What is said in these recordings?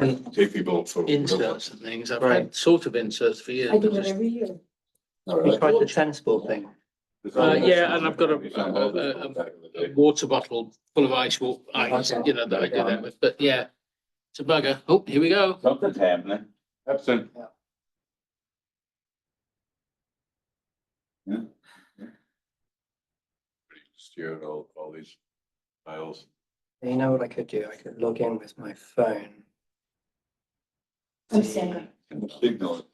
print Take people for. inserts and things. I've Right. had sort of inserts for years. I do but it just- every year. You tried the transport thing. Yeah, and I've got a water bottle full of ice, you know, that I do that with, but yeah. It's a bugger. Oh, here we go. Something's happening. Epson. Yeah. Steer all these files. You know what I could do? I could log in with my phone. I'm Sandra. And signal.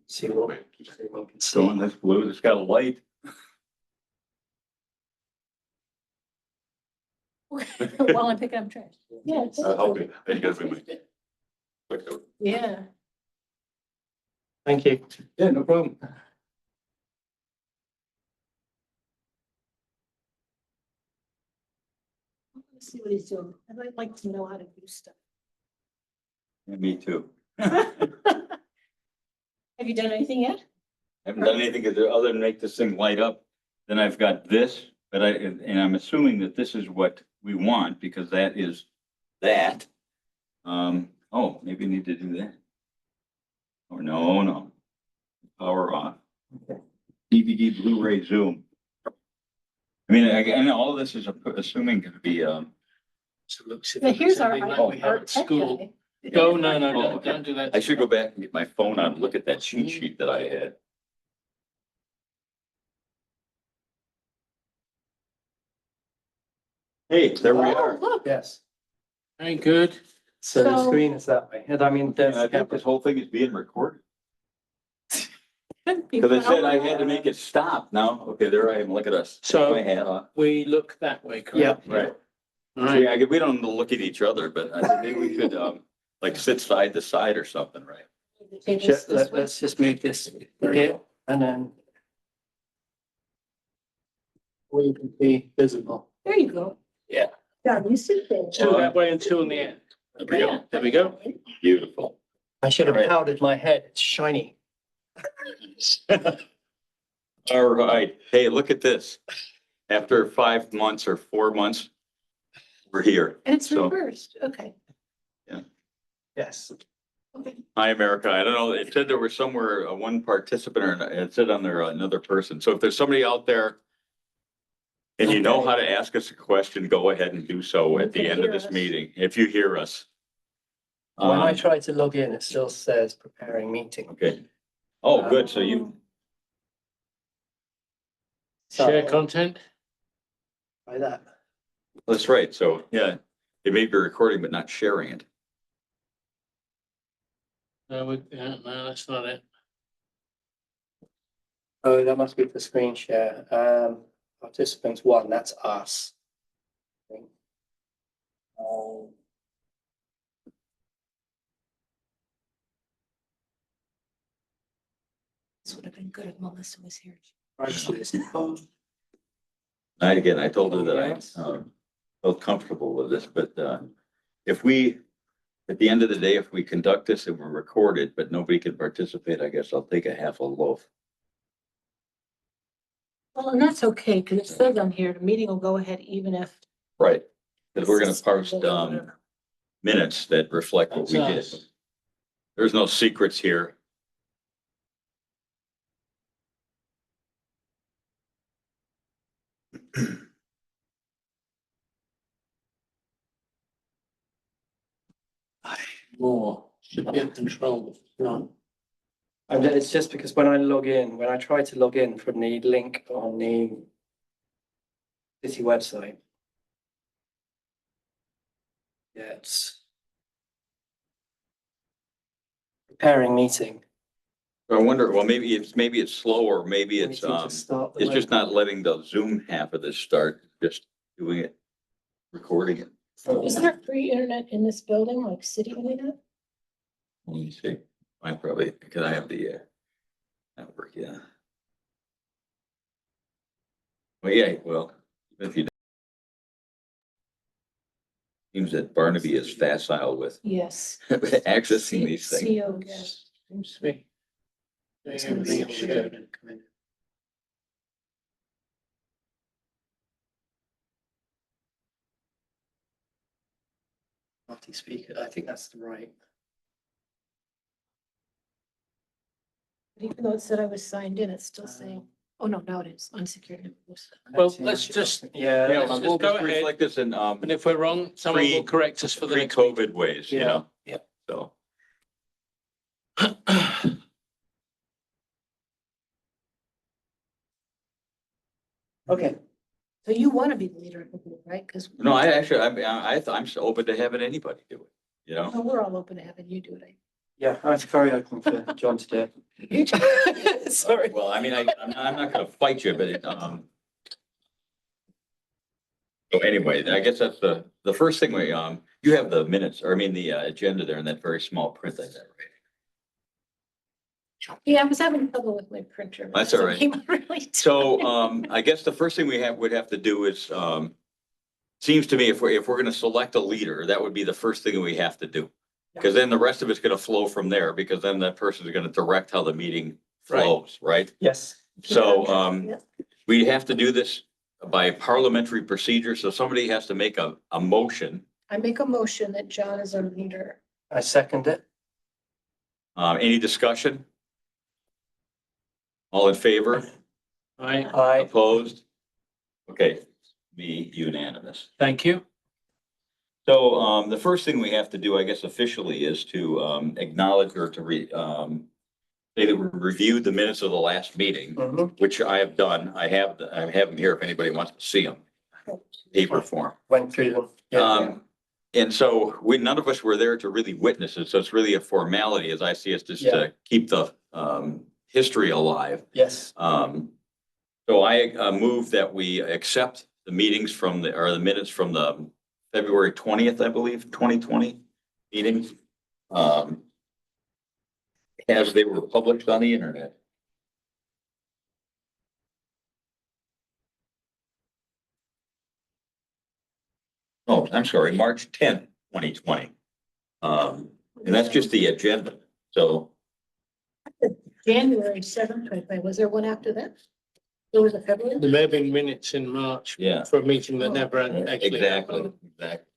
See what Wait, everyone can So in see. this blue, it's got a light. While I'm picking up trash. Yeah. it's- I'll help you. There you go. Quick note. Yeah. Thank you. Yeah, no problem. Let's see what he's doing. I'd like to know how to do stuff. Yeah, me too. Have you done anything yet? Haven't done anything other than make this thing light up. Then I've got this, but and I'm assuming that this is what we want because that is that. Oh, maybe we need to do that. Or no. Power off. DVD Blu-ray Zoom. I mean, and all of this is assuming to be, So look, see if Yeah, there's here's our, something like our we have our at tech school. guy. Go, no, don't do that. I should go back and get my phone out and look at that cheat sheet that I had. Hey, there we Oh, are. look. Yes. Very good. So the So- screen is that way. And I mean, And there's. I think this whole thing is being recorded. You Because I went said I over had to that. make it stop. Now, okay, there I am. Look at us. So- My hat on. We look that way, Yeah. correct? Right. All right. Yeah, we don't look at each other, but I think maybe we could, like sit side to side or something, right? Okay, this way. Let's just move this here and then. We can be visible. There you go. Yeah. Yeah, you sit there. Two that way and two on the end. There we go. There we go. Beautiful. I should have Right. powdered my head. It's shiny. All right. Hey, look at this. After 5 months or 4 months, we're here. And it's So- reversed. Okay. Yes. Okay. Hi, America. I don't know. It said there was somewhere one participant or it said on there another person. So if there's somebody out there and you know how to ask us a question, go ahead and do so at the end of this meeting, if you hear us. When I try to log in, it still says preparing meeting. Okay. Oh, good. So you, Share content. By that. that's right. So, yeah, it may be recording, but not sharing it. No, that's not it. Oh, that must be for screen share. Participants one, that's us. I think. This would have been good if Melissa was here. I told her that I felt comfortable with this, but if we, at the end of the day, if we conduct this and we're recorded, but nobody can participate, I guess I'll take a half a loaf. Well, and that's okay, because it says on here, the meeting will go ahead even if. Right. Because we're gonna post minutes that reflect what we did. That's us. There's no secrets here. More. Should be in control. No. And it's just because when I log in, when I try to log in from the link on the city website. Yeah, it's preparing meeting. I wonder, well, maybe it's slow or maybe it's Waiting to start the it's just web. not letting the Zoom half of this start, just doing it, recording it. Is there free internet in this building, like city internet? Let me see. I probably, because I have the network, yeah. Well, yeah, well, if you seems that Barnaby is facile with Yes. accessing these things. CO, yes. Seems to be. Doing everything it should. multi-speaker. I think that's the right. Even though it said I was signed in, it's still saying, oh no, now it is unsecured. Well, let's just, Yeah. Yeah, let's we'll just go just ahead. reflect this in, and if we're wrong, someone will correct us for the next meeting. pre-COVID ways, you Yeah. know? Yeah. So, Okay. So you want to be the leader of the group, right? Because no, I actually, I'm so open to having anybody do it, you know? we're all open to having you do it. Yeah, I'm very open for John to do it. Sorry. Well, I mean, I'm not gonna fight you, but so anyway, I guess that's the first thing we, you have the minutes, or I mean, the agenda there in that very small print I got, right? Yeah, I was having trouble with my printer. but That's all it right. came out really So, tiny. I guess the first thing would have to do is, seems to me if we're gonna select a leader, that would be the first thing we have to do. Because then the rest of it's gonna flow from there, because then that person is gonna direct how the meeting flows, right? Yes. So, Yeah. we have to do this by parliamentary procedure, so somebody has to make a motion. I make a motion that John is our leader. I second it. Any discussion? All in favor? I, Opposed? Okay, be unanimous. Thank you. So, the first thing we have to do, I guess officially, is to, acknowledge or to say that we reviewed the minutes of the last meeting, mhm, which I have done. I have them here if anybody wants to see them, paper form. went through them. Yeah. And so none of us were there to really witness it. So it's really a formality, as I see it, just Yeah. to keep the, history alive. Yes. So I move that we accept the meetings or the minutes from the February 20th, I believe, 2020 meeting. As they were published on the internet. Oh, I'm sorry, March 10th, 2020. And that's just the agenda. So January 7th, 25. Was there one after that? There was a February? There may have been minutes in March Yeah. for a meeting that never actually Exactly, happened. exactly.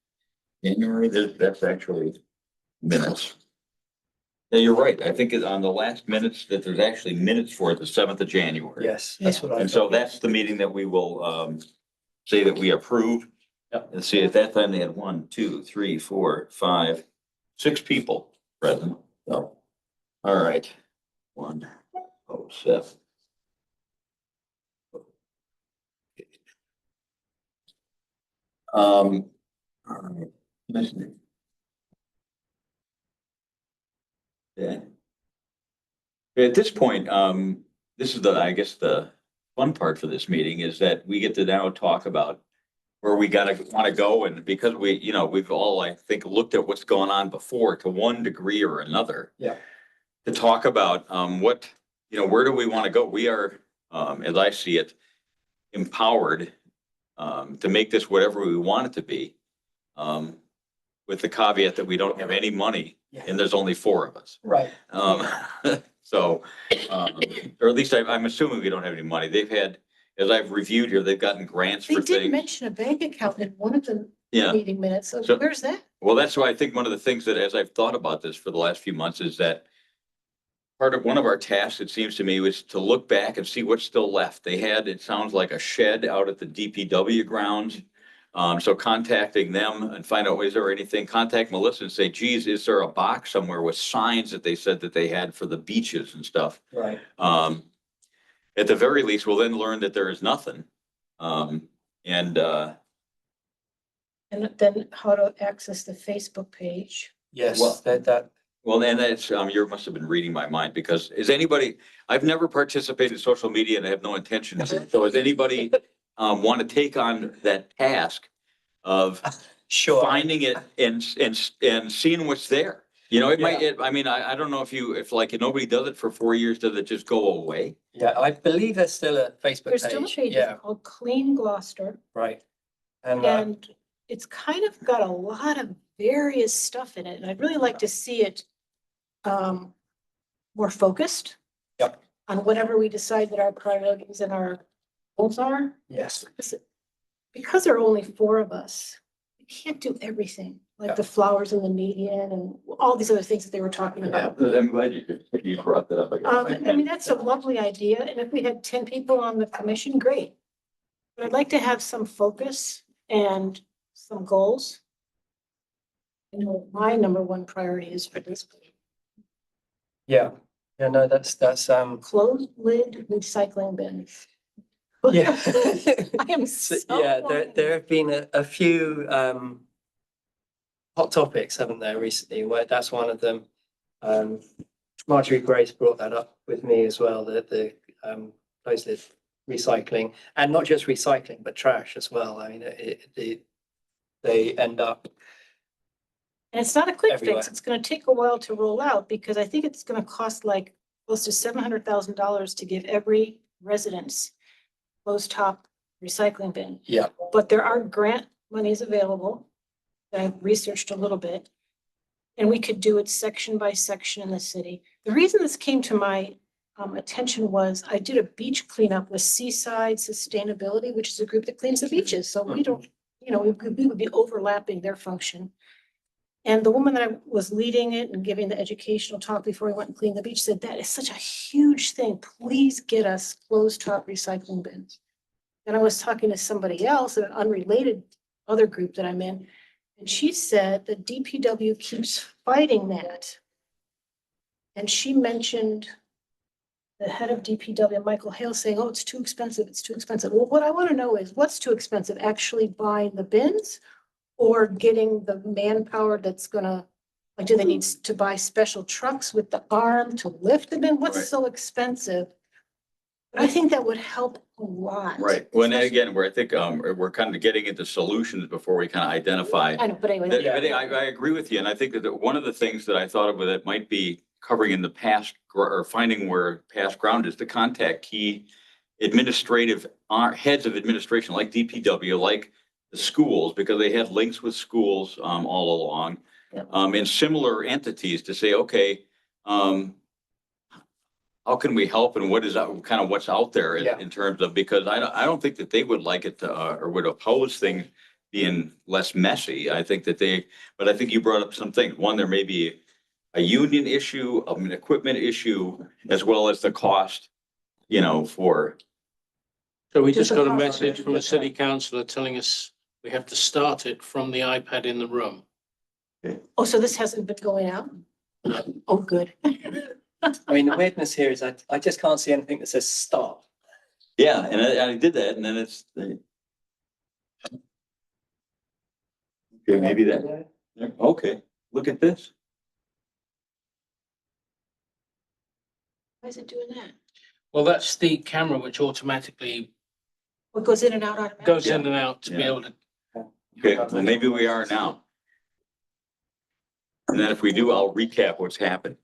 January, that's actually minutes. Yeah, you're right. I think on the last minutes that there's actually minutes for it, the 7th of January. Yes, that's what I And so thought. that's the meeting that we will say that we approve. Yep. And see, at that time they had 1, 2, 3, 4, 5, 6 people present. So, all right. 107. All right. Listening. Yeah. At this point, this is I guess the fun part for this meeting is that we get to now talk about where we want to go, and because we've all, I think, looked at what's gone on before to one degree or another. Yeah. To talk about, where do we want to go? We are, as I see it, empowered, to make this whatever we want it to be. With the caveat that we don't have any money and there's only 4 of us. Right. So, or at least I'm assuming we don't have any money. They've had, as I've reviewed here, they've gotten grants They for did things. mention a bank account in one of the Yeah, meeting minutes. So So- where's that? well, that's why I think one of the things that, as I've thought about this for the last few months, is that one of our tasks, it seems to me, was to look back and see what's still left. They had, it sounds like, a shed out at the DPW grounds. So contacting them and find out, is there anything, contact Melissa and say, geez, is there a box somewhere with signs that they said that they had for the beaches and stuff? Right. At the very least, we'll then learn that there is nothing. And And then how to access the Facebook page. Yes, Well- that, well, and that's, you must have been reading my mind, because I've never participated in social media and I have no intention to. So does anybody want to take on that task of sure. finding it and seeing what's there? I don't know if like nobody does it for 4 years, does it just go away? Yeah, I believe there's still a Facebook There's still a page. page Yeah, called Clean Gloucester. right. And, And it's kind of got a lot of various stuff in it. And I'd really like to see it more focused. Yep. On whatever we decide that our priorities and our goals are. yes, Because there are only 4 of us, we can't do everything. like the flowers in the median and all these other things that they were talking about. I'm glad you brought that up. I mean, that's a lovely idea, and if we had 10 people on the commission, great. But I'd like to have some focus and some goals. You know, my number one priority is for this. Yeah, yeah, no, that's, Closed lid recycling bins. yeah. I am So, so. yeah, there have been a few, hot topics, haven't there, recently, where that's one of them. Marjorie Grace brought that up with me as well, the closed lid recycling, and not just recycling, but trash as well. I mean, they end up, And it's not a quick Everywhere. fix. It's gonna take a while to roll out because I think it's gonna cost like close to $700,000 to give every residence closed top recycling bin. yeah, But there are grant monies available that I've researched a little bit. And we could do it section by section in the city. The reason this came to my attention was I did a beach cleanup with Seaside Sustainability, which is a group that cleans the beaches. So we don't, you know, we would be overlapping their function. And the woman that I was leading it and giving the educational talk before we went and cleaned the beach said, that is such a huge thing. Please get us closed top recycling bins. And I was talking to somebody else, an unrelated other group that I'm in, and she said the DPW keeps fighting that. And she mentioned the head of DPW, Michael Hale, saying, oh, it's too expensive, it's too expensive. Well, what I want to know is what's too expensive, actually buying the bins or getting the manpower that's gonna, like, do they need to buy special trucks with the arm to lift the bin? What's Right. so expensive? But I think that would help a lot. Right. Well, and again, where I think, we're kind of getting into solutions before we kind of identify. I know, but anyway. Yeah. I agree with you, and I think that one of the things that I thought of that might be covering in the past or finding where past ground is to contact key administrative heads of administration like DPW, like the schools, because they had links with schools all along, Yep. and similar entities to say, okay, how can we help and what is kind of what's out there Yeah. in terms of, because I don't think that they would like it to, or would oppose things being less messy. I think that but I think you brought up some things. One, there may be a union issue, an equipment issue, as well as the cost, you know, for, So we Just just got a a- message from a city councillor telling us we have to start it from the iPad in the room. Oh, so this hasn't been going out? Oh, good. I mean, the weirdness here is I just can't see anything that says stop. yeah, and I did that and then it's. Okay, maybe that, okay, look at this. Why is it doing that? Well, that's the camera which automatically What goes in and out automatically? goes in and out to be Yeah. able to. Okay, well, maybe we are now. And then if we do, I'll recap what's happened.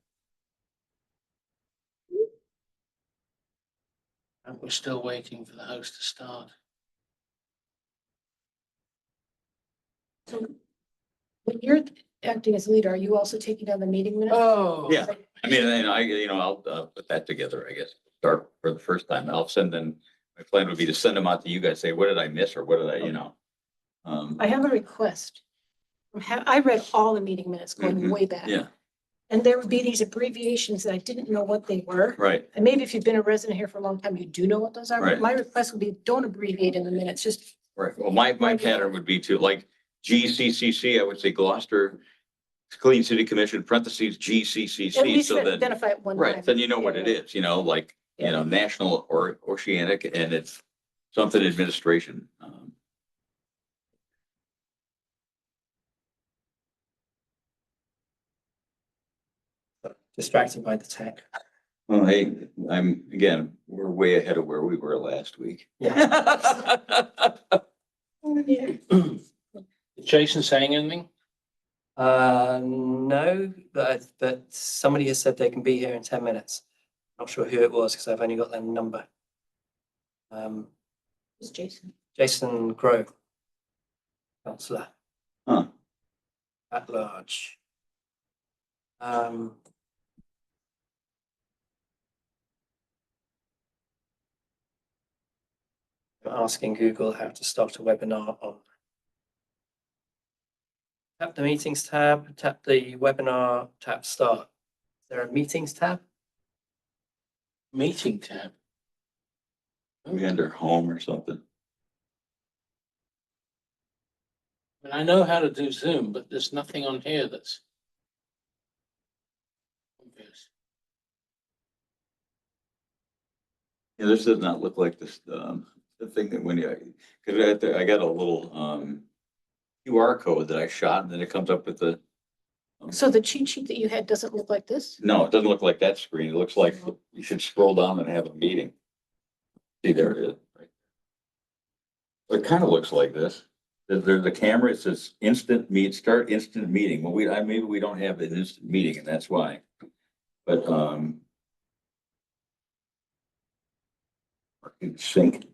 And we're still waiting for the host to start. So when you're acting as leader, are you also taking down the meeting minutes? Oh. Yeah. I mean, and I'll put that together, I guess, start for the first time. I'll send them, my plan would be to send them out to you guys, say, what did I miss or what did I, I have a request. I read all the meeting minutes going Mhm. way back. yeah, And there would be these abbreviations that I didn't know what they were. right. And maybe if you've been a resident here for a long time, you do know what those are. Right. My request would be, don't abbreviate in the minutes, just, Right. Well, my pattern would be to like GCCC, I would say Gloucester Clean City Commission, parentheses, at GCCC. least So then, identify it one time. right, then you know what Yeah, it yeah. is, like, Yeah. national or oceanic and it's something administration. Distracted by the tech. Well, hey, we're way ahead of where we were last week. Yeah. Oh, yeah. Is Jason saying anything? No, but somebody has said they can be here in 10 minutes. Not sure who it was because I've only got their number. It's Jason. Jason Grove. Councillor Huh. at large. I'm asking Google how to start a webinar on Tap the meetings tab, tap the webinar, tap start. Is there a meetings tab? Meeting tab. Maybe under home or something. And I know how to do Zoom, but there's nothing on here that's obvious. Yeah, this does not look like this, the thing that when you, cause I got a little, QR code that I shot and then it comes up with the. So the cheat sheet that you had doesn't look like this? No, it doesn't look like that screen. It looks like you should scroll down and have a meeting. See, there it is. It kind of looks like this. There's a camera, it says start instant meeting. Well, maybe we don't have an instant meeting and that's why. But, sync,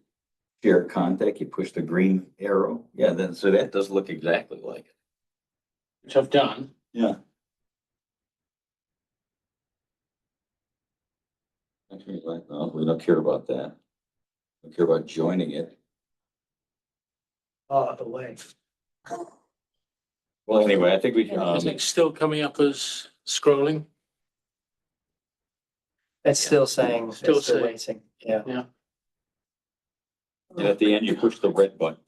share contact, you push the green arrow. Yeah, then, so that does look exactly like it. Which I've done. Yeah. Actually, like, no, we don't care about that. We care about joining it. Oh, the way. Well, anyway, I think we, Is it still coming up as scrolling? It's still saying, Still it's still saying. waiting. Yeah. and at the end, you push the red button.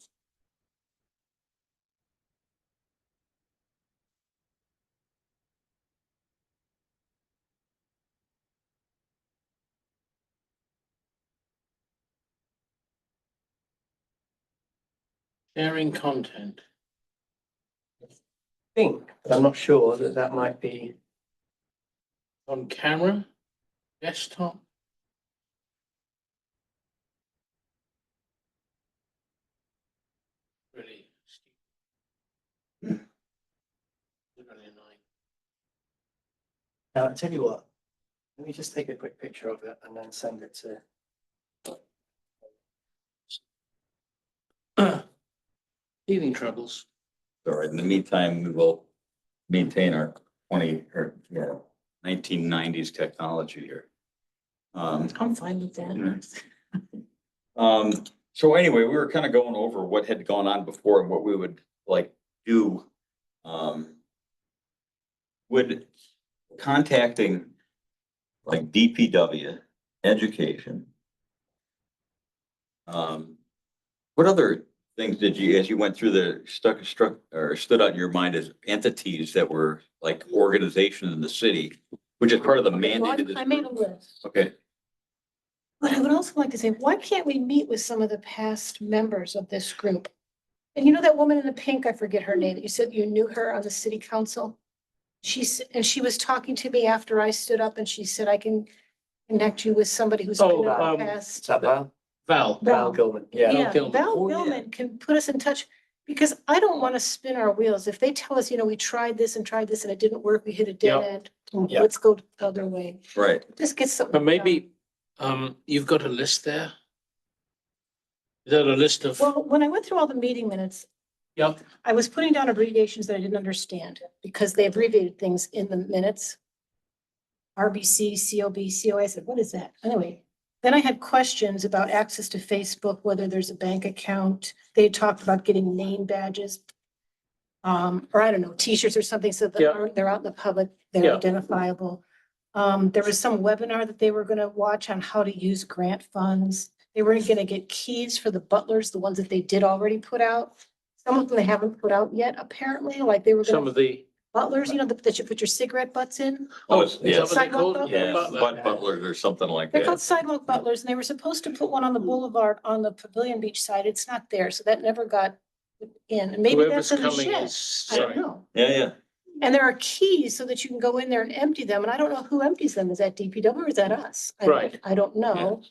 Sharing content. Think, but I'm not sure that that might be. On camera, desktop. Really. Really annoying. Now, I'll tell you what. Let me just take a quick picture of it and then send it to. Teething troubles. All right, in the meantime, we will maintain our 1990s technology here. I'm fine with that. So anyway, we were kind of going over what had gone on before and what we would like do. Would contacting like DPW, education. What other things did you, as you went through stood out in your mind as entities that were like organizations in the city, which is part of the mandate of this I made a group? list. Okay, But I would also like to say, why can't we meet with some of the past members of this group? And you know that woman in the pink, I forget her name, you said you knew her on the city council? She was talking to me after I stood up and she said, I can connect you with somebody who's been in the Oh, Is past. that Val? Val. Val Gilman, yeah. Yeah, Gilman. Val Oh, yeah. Gilman can put us in touch, because I don't want to spin our wheels. If they tell us, we tried this and it didn't work, we hit a dead Yep. end. Yep. Let's go the other way. right. Just get something. But maybe, you've got a list there? Is that a list of? Well, when I went through all the meeting minutes, Yep. I was putting down abbreviations that I didn't understand because they abbreviated things in the minutes. RBC, COB, COA. I said, what is that? Anyway, then I had questions about access to Facebook, whether there's a bank account. They talked about getting name badges. Or I don't know, T-shirts or something, so Yeah. that they're out in the public, they're Yeah. identifiable. There was some webinar that they were gonna watch on how to use grant funds. They were gonna get keys for the butlers, the ones that they did already put out. Some of them they haven't put out yet, apparently, like they were Some gonna, of the. butlers, that you put your cigarette butts in. Oh, Is yeah. that what they Sidewalk call it? butlers? Yeah, Butler. butlers or something like They're called that. sidewalk butlers, and they were supposed to put one on the boulevard on the Pavilion Beach side. It's not there, so that never got in. And maybe Whoever's that's in the coming shed. is, I don't sorry. know. Yeah, yeah. And there are keys so that you can go in there and empty them, and I don't know who empties them. Is that DPW or is that us? Right. I don't know.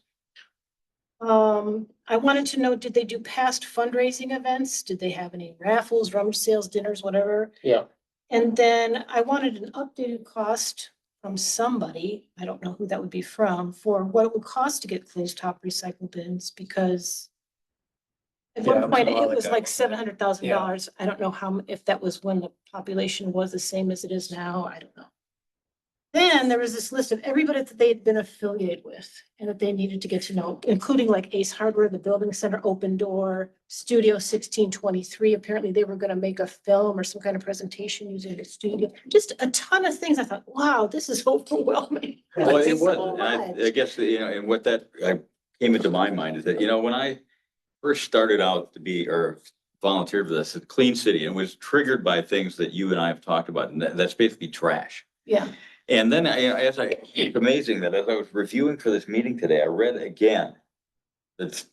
I wanted to know, did they do past fundraising events? Did they have any raffles, rummage sales, dinners, whatever? Yeah. And then I wanted an updated cost from somebody, I don't know who that would be from, for what it would cost to get closed top recycle bins, because at Yeah, one it was a point, while it was ago, like wasn't it? $700,000. I don't know if that was when the population was the same as it is now. I don't know. Then there was this list of everybody that they had been affiliated with and that they needed to get to know, including like Ace Hardware, the Building Center, Open Door, Studio 1623. Apparently they were going to make a film or some kind of presentation using the studio. Just a ton of things. I thought, wow, this is overwhelming. Well, Like, it so was, and I much. guess, and what that came into my mind is that, when I first started out to be, or volunteered for this, at Clean City, and was triggered by things that you and I have talked about, and that's basically trash. Yeah, And then it's amazing that as I was reviewing for this meeting today, I read again the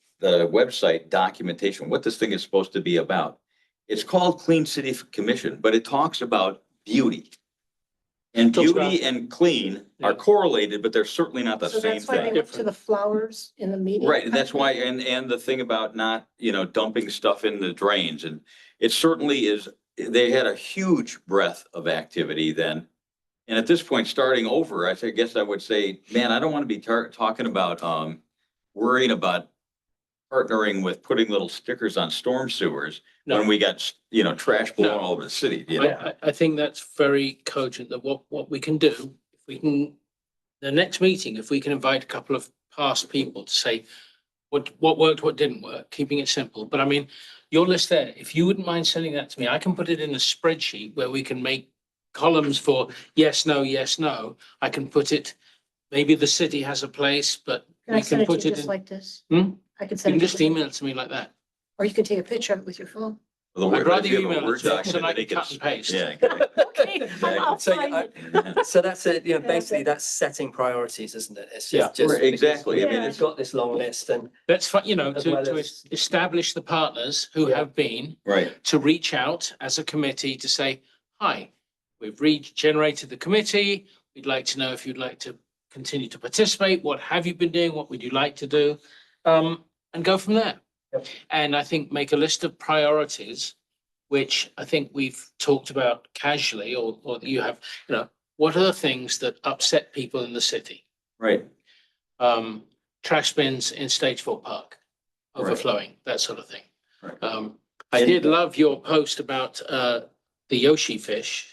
website documentation, what this thing is supposed to be about. It's called Clean City Commission, but it talks about beauty. And Talks beauty and clean are Yeah. correlated, but they're certainly not the so same that's why they thing. went to the flowers in the meeting. Right, and that's why, and the thing about not, dumping stuff in the drains, and it certainly is, they had a huge breadth of activity then. And at this point, starting over, guess I would say, man, I don't want to be talking about, worrying about partnering with putting little stickers on storm sewers when No. we got, trash blowing No. all over the city, you know? I think that's very cogent that what we can do, if we can, the next meeting, if we can invite a couple of past people to say what worked, what didn't work, keeping it simple. But I mean, your list there, if you wouldn't mind sending that to me, I can put it in a spreadsheet where we can make columns for yes, no, yes, no. I can put it, maybe the city has a place, but Can I we send can it to put you it just in. like this? Hmm? I can You send can it. just to you. email it to me like that. Or you can take a picture of it with your phone. The I'd word- rather if you you have a email Word it to me, so document I that can they can cut and paste. Yeah. exactly. Okay, I'll So, find it. So that's it, Yeah, basically okay. that's setting priorities, isn't it? It's Yeah. just Right, exactly. because I mean, It's got this long list and That's fine, As to well as- establish the partners who Yeah. have been, Right, to reach out as a committee to say, hi, we've regenerated the committee. We'd like to know if you'd like to continue to participate. What have you been doing? What would you like to do? And go from there. Yep. And I think make a list of priorities, which I think we've talked about casually, or you have, what are the things that upset people in the city? right. Trash bins in Stage 4 Park, Right. overflowing, that sort of thing. Right. I And- did love your post about the Yoshi fish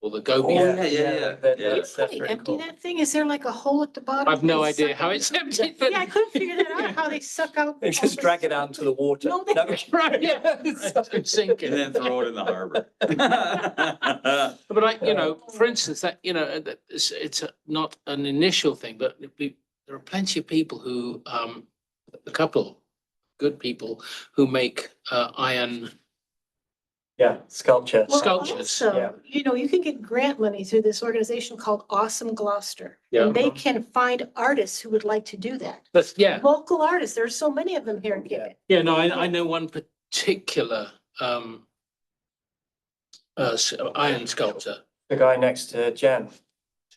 or the goby. Oh, fish. yeah. That's Can you pretty empty cool. that thing? Is there like a hole at the bottom? I've no They idea suck how out- it's emptied, but. Yeah, I couldn't figure that out, how they suck out. They all just the drag it stuff. out into the water. No, they- Right, yeah, it's sinking. And then throw it in the harbor. But for instance, that, that it's not an initial thing, but there are plenty of people who, a couple, good people who make iron. Yeah, sculpture. Well, Sculptures, yeah. also, you can get grant money through this organization called Awesome Gloucester. Yeah. And they can find artists who would like to do that. That's, yeah, Local artists, there are so many of them here in Cape. yeah, no, I know one particular, iron sculptor. The guy next to Jen.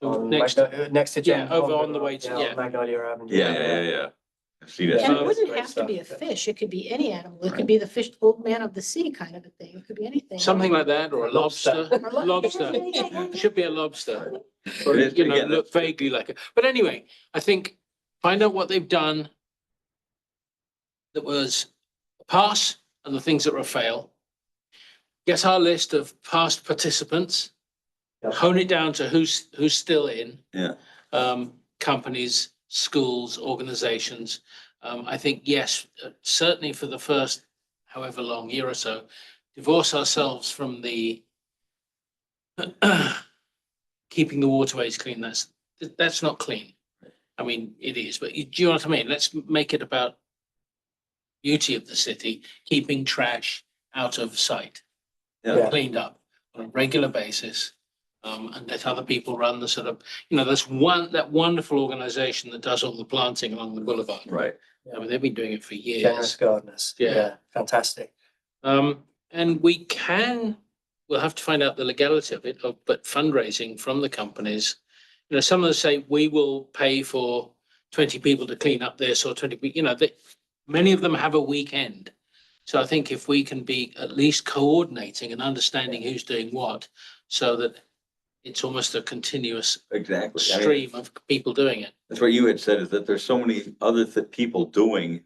on Next, Next to Jen. Yeah, over on the way to- on yeah. Magnolia Avenue. Yeah. I've seen And it. it Yeah. wouldn't Great have to be a stuff. fish, it could be any animal, it could be the fish, old man of the sea kind of a thing, it could be anything. something like that, or a lobster, Or lobster, Yeah. should be a lobster. It is, again, Look vaguely like it. But anyway, I think find out what they've done that was a pass and the things that were a fail. Get our list of past participants, Yeah. hone it down to who's still in. Yeah. Companies, schools, organizations. I think, yes, certainly for the first however long, year or so, divorce ourselves from the keeping the waterways clean. That's not clean. I mean, it is, but do you know what I mean? Let's make it about beauty of the city, keeping trash out of sight, Yeah. cleaned up on a regular basis. And let other people run the sort of, there's that wonderful organization that does all the planting along the boulevard. Right. I mean, they've been doing it for Generous years. gardeners. Yeah. Fantastic. And we'll have to find out the legality of it, but fundraising from the companies, some of them say, we will pay for 20 people to clean up this or 20, many of them have a weekend. So I think if we can be at least coordinating and understanding who's doing what, so that it's almost a continuous Exactly. I mean, stream of people doing it. that's what you had said, is that there's so many other people doing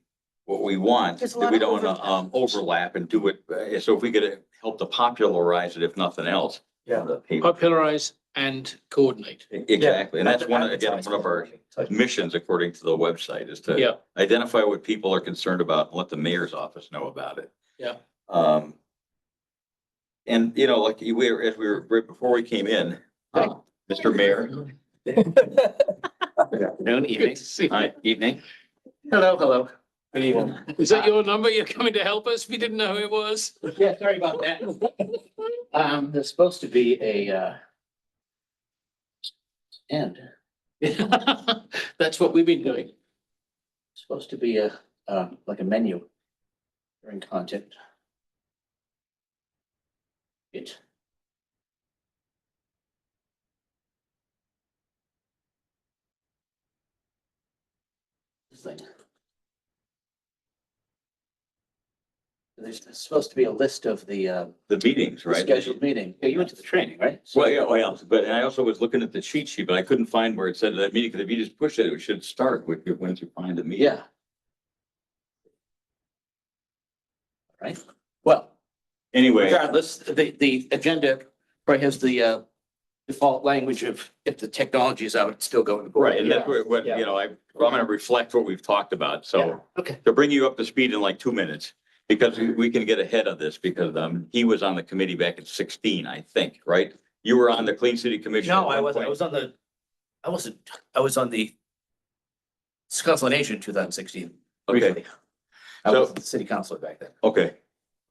what we want, There's a that lot we of don't want to overlap. overlap and do it. So if we could help to popularize it, if nothing else, Yeah. the paper. Popularize and coordinate. Exactly, and that's one, again, one of our missions, according to the website, is to Yeah, identify what people are concerned about and let the mayor's office know about it. yeah. And, you know, like we were, as we were, right before we came in, Mr. Mayor, Good afternoon, Good evening. to see you. hi, Evening. Hello, hello. Good evening. Is that your number? You're coming to help us? We didn't know who it was. Yeah, sorry about that. There's supposed to be a end, That's what we've been doing. supposed to be a, like a menu during content. It. This thing. There's supposed to be a list of the the meetings, right? scheduled meeting. Yeah, you went to the training, right? So- Well, yeah, well, but I also was looking at the cheat sheet, but I couldn't find where it said that meeting, because if you just push it, it should start with, once you find the meeting. Yeah. Right, well, Anyway, regardless, the agenda probably has the default language of if the technology is out, it's still going. right, and that's what, Yeah. you know, I'm gonna reflect what we've talked about, so. Okay. To bring you up to speed in like 2 minutes, because we can get ahead of this, because he was on the committee back in 16, I think, right? You were on the Clean City Commission. No, at I one wasn't, point. I was on the Council on Aging 2016. Okay. briefly. I So- was the city councilor back then. Okay.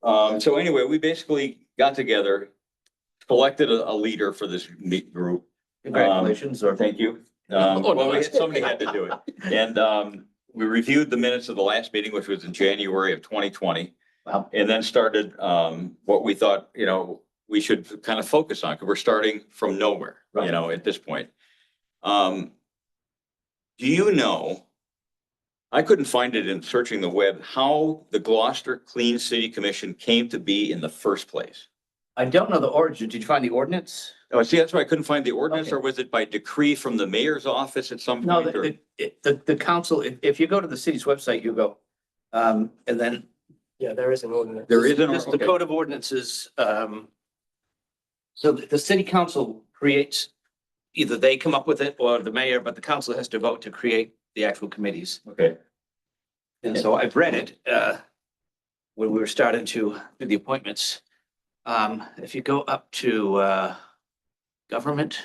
So anyway, we basically got together, selected a leader for this group. Congratulations, or Thank you. Oh, no, Well, that's- somebody had to do it. And we reviewed the minutes of the last meeting, which was in January of 2020. Wow. And then started what we thought, you know, we should kind of focus on, because we're starting from nowhere, you Right. know, at this point. Do you know, I couldn't find it in searching the web, how the Gloucester Clean City Commission came to be in the first place? I don't know the origin. Did you find the ordinance? Oh, see, that's why I couldn't find the ordinance, Okay. or was it by decree from the mayor's office at some No, point? or- the council, if you go to the city's website, you go, and then Yeah, there is an ordinance. There is an, This- the okay. code of ordinances, so the city council creates, either they come up with it or the mayor, but the council has to vote to create the actual committees. Okay, And so I've read it, when we were starting to do the appointments. If you go up to, government,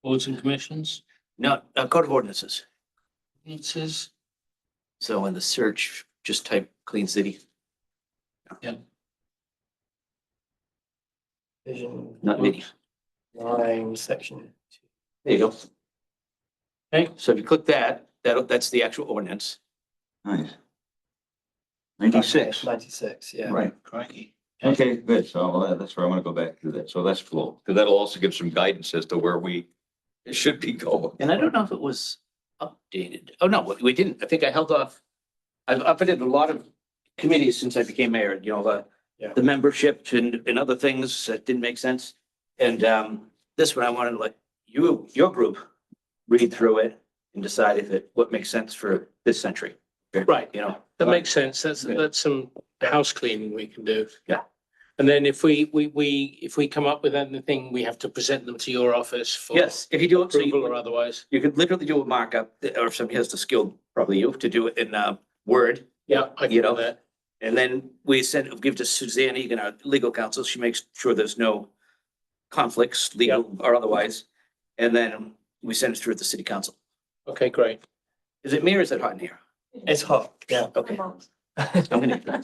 Boards and commissions. no, code of ordinances. It says, So in the search, just type Clean City, Vision not me. 9, section. There you go. Okay. So if you click that, that's the actual ordinance. nice. 96. 96, yeah. Right. crikey. Okay, good. So that's where I want to go back to that. So that's cool, because that'll also give some guidance as to where it should be going. And I don't know if it was updated. Oh, no, we didn't. I think I held off. I've updated a lot of committees since I became mayor, you know, Yeah. the membership and other things that didn't make sense. And this one, I wanted to let your group read through it and decide what makes sense for this century, Right, you know? that makes sense. That's Yeah. some house cleaning we can do. Yeah. And then if we come up with anything, we have to present them to your office for Yes, if you do it, so approval or you, otherwise. you could literally do a markup, or if somebody has the skill, probably you, to do it in Word. Yeah, I can You do know, that. And then give to Suzanne Egan, our legal counsel. She makes sure there's no conflicts, legal or otherwise. And then we send it through to the city council. Okay, great. Is it me or is it hot in here? It's hot, yeah. Okay. I'm gonna.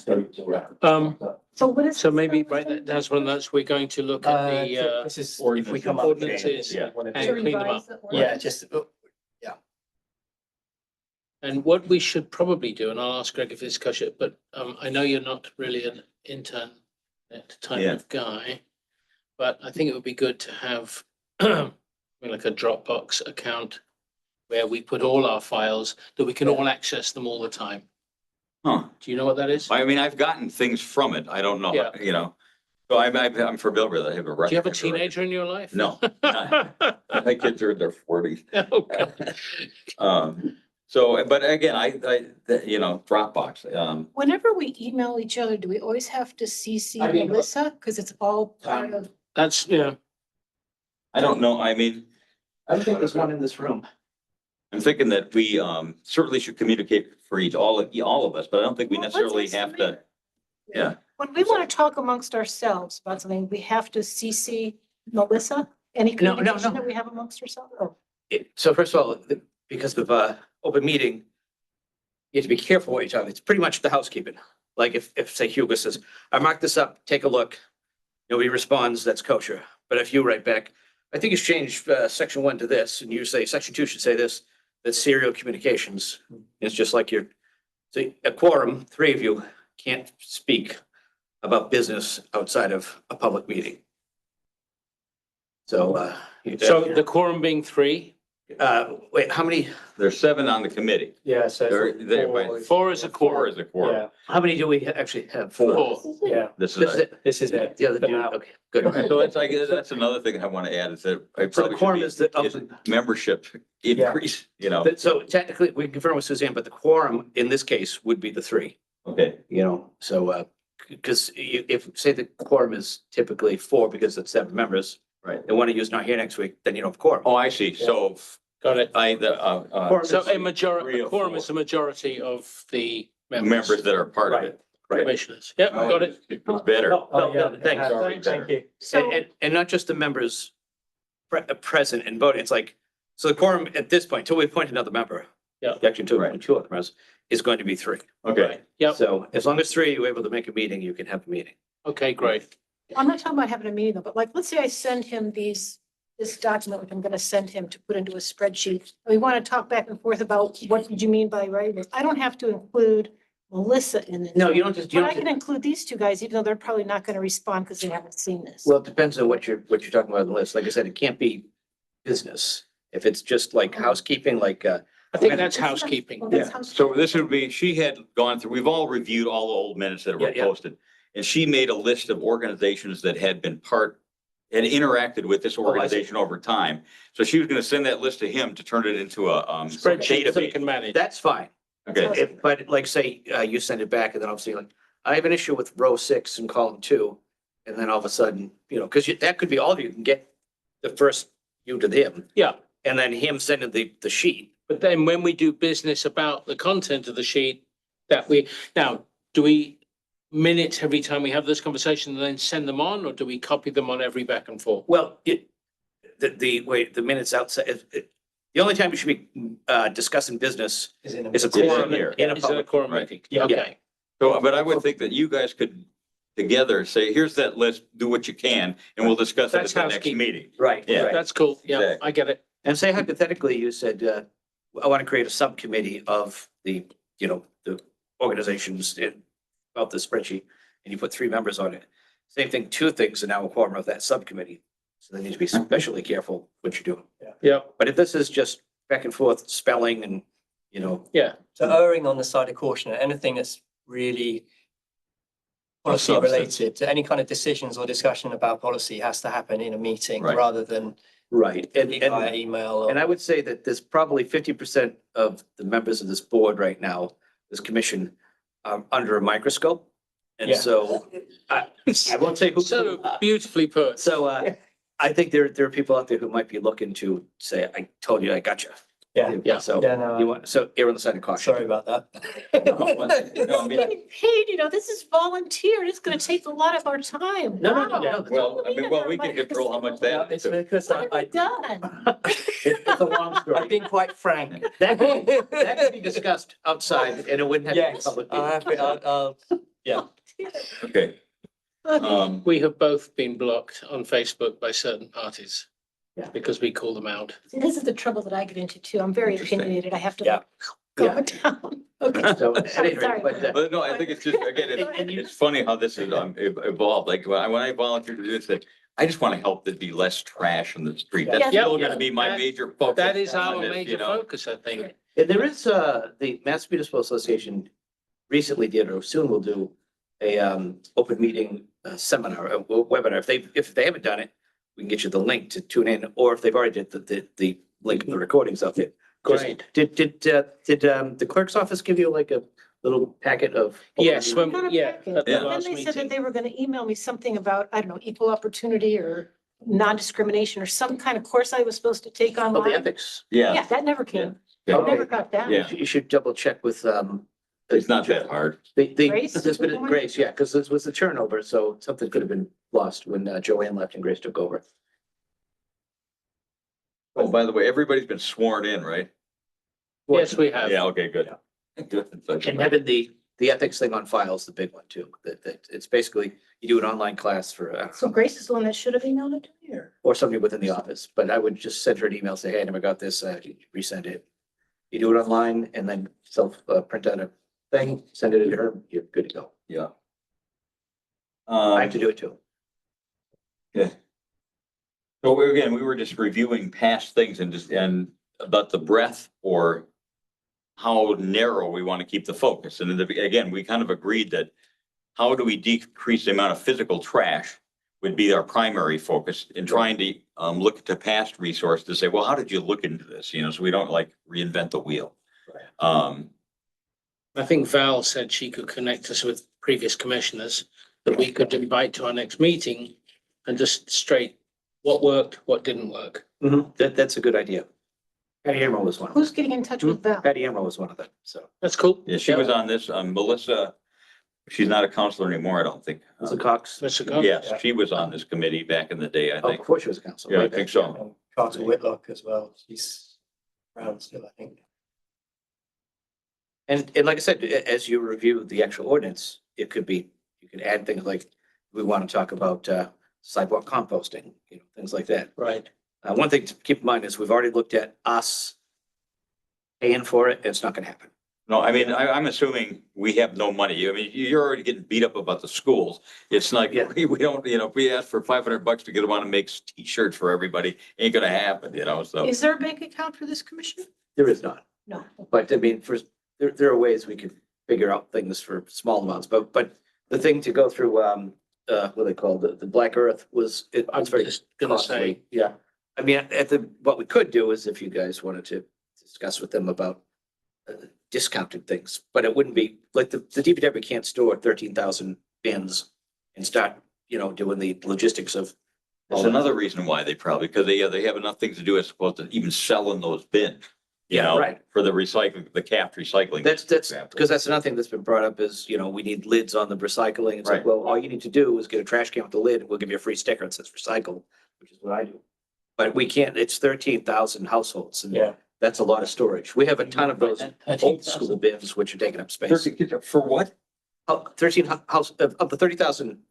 So what is? So maybe write that down as one of those. We're going to look at the This is, if we come up. with ordinances, yeah, one of and the- clean them up. Yeah, just, And what we should probably do, and I'll ask Greg if it's kosher, but I know you're not really an internet type Yeah. of guy. But I think it would be good to have like a Dropbox account where we put all our files, that we can all access them all the time. Huh. Do you know what that is? I mean, I've gotten things from it. I don't know, Yeah. you know. So I'm familiar with it. I have a record. Do you have a teenager in your life? No. My kids are in their 40s. Okay. So, but again, you know, Dropbox, Whenever we email each other, do we always have to CC I mean- Melissa? Because it's all part of, That's, yeah, I don't know, I mean, I don't think there's one in this room. I'm thinking that we, certainly should communicate for all of us, but I don't think we Well, let's necessarily have to, estimate. yeah. when we want to talk amongst ourselves about something, we have to CC Melissa? Any No, no, communication no. that we have amongst ourselves? Oh, So first of all, because of open meeting, you have to be careful what you're talking. It's pretty much the housekeeping. Like if say Hugo says, I marked this up, take a look. Nobody responds, that's kosher. But if you write back, I think it's changed section 1 to this, and you say section 2 should say this, that's serial communications. It's just like so a quorum, 3 of you can't speak about business outside of a public meeting. So, so the quorum being 3, wait, how many, There's 7 on the committee. Yeah, so. They're- four- 4 is a Four quorum. is a quorum. Yeah, how many do we actually have? 4. yeah, This This is is, it. this is it. The other For dude, now. okay, good. so that's, I guess, that's another thing I want to add is that I So the probably quorum should is the, be, membership increase, you know, so technically, we can confirm with Suzanne, but the quorum in this case would be the 3, okay. you know, so, because if, say the quorum is typically 4 because it's 7 members, Right. and one of you is not here next week, then you don't have quorum. Oh, I see. So Got it. Quorum So is- a majority, 3 a or quorum 4. is the majority of the members that are part of it. Right. commissioners. Yep, got it. It's better. Oh, yeah, Thanks. Thank you. So, And not just the members present and voting, it's like, so the quorum at this point, till we appoint another member. Yeah. Section 2, Right. 2 other members, is going to be 3. Okay. Yep, So as long as 3 you're able to make a meeting, you can have a meeting. okay, great. I'm not talking about having a meeting though, but like, let's say I send him this document, which I'm gonna send him to put into a spreadsheet. And we want to talk back and forth about what did you mean by writing this? I don't have to include Melissa in it. No, you don't just, you But I don't, can include these 2 guys, even though they're probably not gonna respond because they haven't seen this. well, it depends on what you're talking about on the list. Like I said, it can't be business. If it's just like housekeeping, like, I think that's housekeeping. Well, that's Yeah, housekeeping. so this would be, she had gone through, we've all reviewed all the old minutes that were Yeah, yeah. posted. And she made a list of organizations that had been had interacted with this organization over time. So she was gonna send that list to him to turn it into a, Spreadsheet so you database. can manage. that's fine. Okay, But like, say, you send it back and then obviously like, I have an issue with row 6 and column 2. And then all of a sudden, you know, because that could be all of you can get the first you to him. Yeah. And then him sending the sheet. But then when we do business about the content of the sheet now, do we minute every time we have this conversation and then send them on, or do we copy them on every back and forth? Well, the minutes outside, the only time you should be discussing business Is in is a a- quorum here. in a Is it a public. quorum right. meeting? Yeah. Okay, so, but I would think that you guys could together say, here's that list, do what you can, and we'll discuss it at That's the next housekeeping. meeting. Right, Yeah. right. that's cool. Yeah, Exactly. I get it. And say hypothetically, you said, I want to create a subcommittee of the, you know, the organizations about the spreadsheet, and you put 3 members on it. Same thing, 2 things are now a quorum of that subcommittee. So they need to be especially careful what you're doing. Yeah, But if this is just back and forth spelling and, you know, yeah. So erring on the side of caution, anything that's really policy substance. related to any kind of decisions or discussion about policy has to happen in a meeting Right. rather than right, via email. and I would say that there's probably 50% of the members of this board right now, this commission, under a microscope. And Yeah. so I won't say who. So beautifully put. So I think there are people out there who might be looking to say, I told you, I got you. Yeah. So Yeah, no, you want, so err on the side of caution. sorry about that. No, I mean- Getting paid, you know, this is volunteer. It's gonna take a lot of our time. No, no, no, Wow. no. Well, I mean, well, we can control how much that. It's because What have we done? It's a long I've story. been quite frank. That can be discussed outside and it wouldn't have to be Yes, public. I meeting. have, yeah. Okay, Okay. We have both been blocked on Facebook by certain parties. Yeah. Because we call them out. See, this is the trouble that I get into too. I'm very Interesting. opinionated. I have to Yeah. go Yeah. down. Okay. So at any rate, Sorry. but, but no, I think it's just, again, it's funny how this has evolved. Like when I volunteered to do this, I just want to help there be less trash on the street. That's Yeah. still Yeah. gonna be my That- major focus. That is on our this, major you know. focus, I think. And there is, the Mass Municipal Association recently did, or soon will do, a, open meeting seminar, a webinar. If they haven't done it, we can get you the link to tune in, or if they've already did the link of the recordings of it, Great. Did the clerk's office give you like a little packet of? Yes, I got a yeah, packet, at the but then last they said that meeting. they were gonna email me something about, I don't know, equal opportunity or non-discrimination or some kind of course I was supposed to take Oh, the online. ethics. Yeah, that never came. I Okay. never got that. Yeah. You should double check with, It's not that hard. Grace? There's been Grace, yeah, because this was the turnover, so something could have been lost when Joanne left and Grace took over. Oh, by the way, everybody's been sworn in, right? Yes, we have. Yeah, okay, good. And having the ethics thing on file is the big one too. That it's basically, you do an online class for, So Grace is the one that should have emailed it to me or? or somebody within the office, but I would just send her an email, say, hey, I never got this, resend it. You do it online and then print out a thing, send it to her, you're good to go. Yeah. I have to do it too. Yeah. So we were just reviewing past things and about the breadth or how narrow we want to keep the focus. And again, we kind of agreed that how do we decrease the amount of physical trash would be our primary focus in trying to look to past resource to say, well, how did you look into this? You know, so we don't like reinvent the wheel. I think Val said she could connect us with previous commissioners that we could invite to our next meeting and just straight what worked, what didn't work. That's a good idea. Patty Emerald was one of Who's them. getting in touch with Val? Patty Emerald was one of them, so. That's cool. Yeah, she was on this, Melissa, she's not a counselor anymore, I don't think. Was it Cox? Mr. Cox? Yes, she was on this committee back in the day, I Oh, think. before she was a council. Yeah, I right? think so. And Carter Whitlock as well. She's around still, I think. And like I said, as you review the actual ordinance, it could be, you can add things like, we want to talk about sidewalk composting, you know, things like that. Right. One thing to keep in mind is we've already looked at us paying for it. It's not going to happen. No, I mean, I'm assuming we have no money. I mean, you're already getting beat up about the schools. It's like, Yeah. we don't, you know, if we ask for $500 to get them on and make t-shirts for everybody, ain't gonna happen, you know, so. Is there a bank account for this commission? There is not. No. But I mean, there are ways we could figure out things for small amounts, but the thing to go through, what they call the Black Earth was, I'm it's very just gonna say, costly. Yeah. I mean, what we could do is if you guys wanted to discuss with them about discounted things, but it wouldn't be like the DPW can't store 13,000 bins and start, you know, doing the logistics of. That's another reason why they probably, because they have enough things to do as opposed to even selling those bins. You Yeah, know, right. for the recycling, the capped recycling. That's, example. because that's another thing that's been brought up is, you know, we need lids on the recycling. It's like, Right. well, all you need to do is get a trash can with a lid and we'll give you a free sticker that says recycle, which is what I do. But we can't, it's 13,000 households and Yeah. that's a lot of storage. We have a ton of those old school bins which are taking up space. For what? 13 house, of the 30,000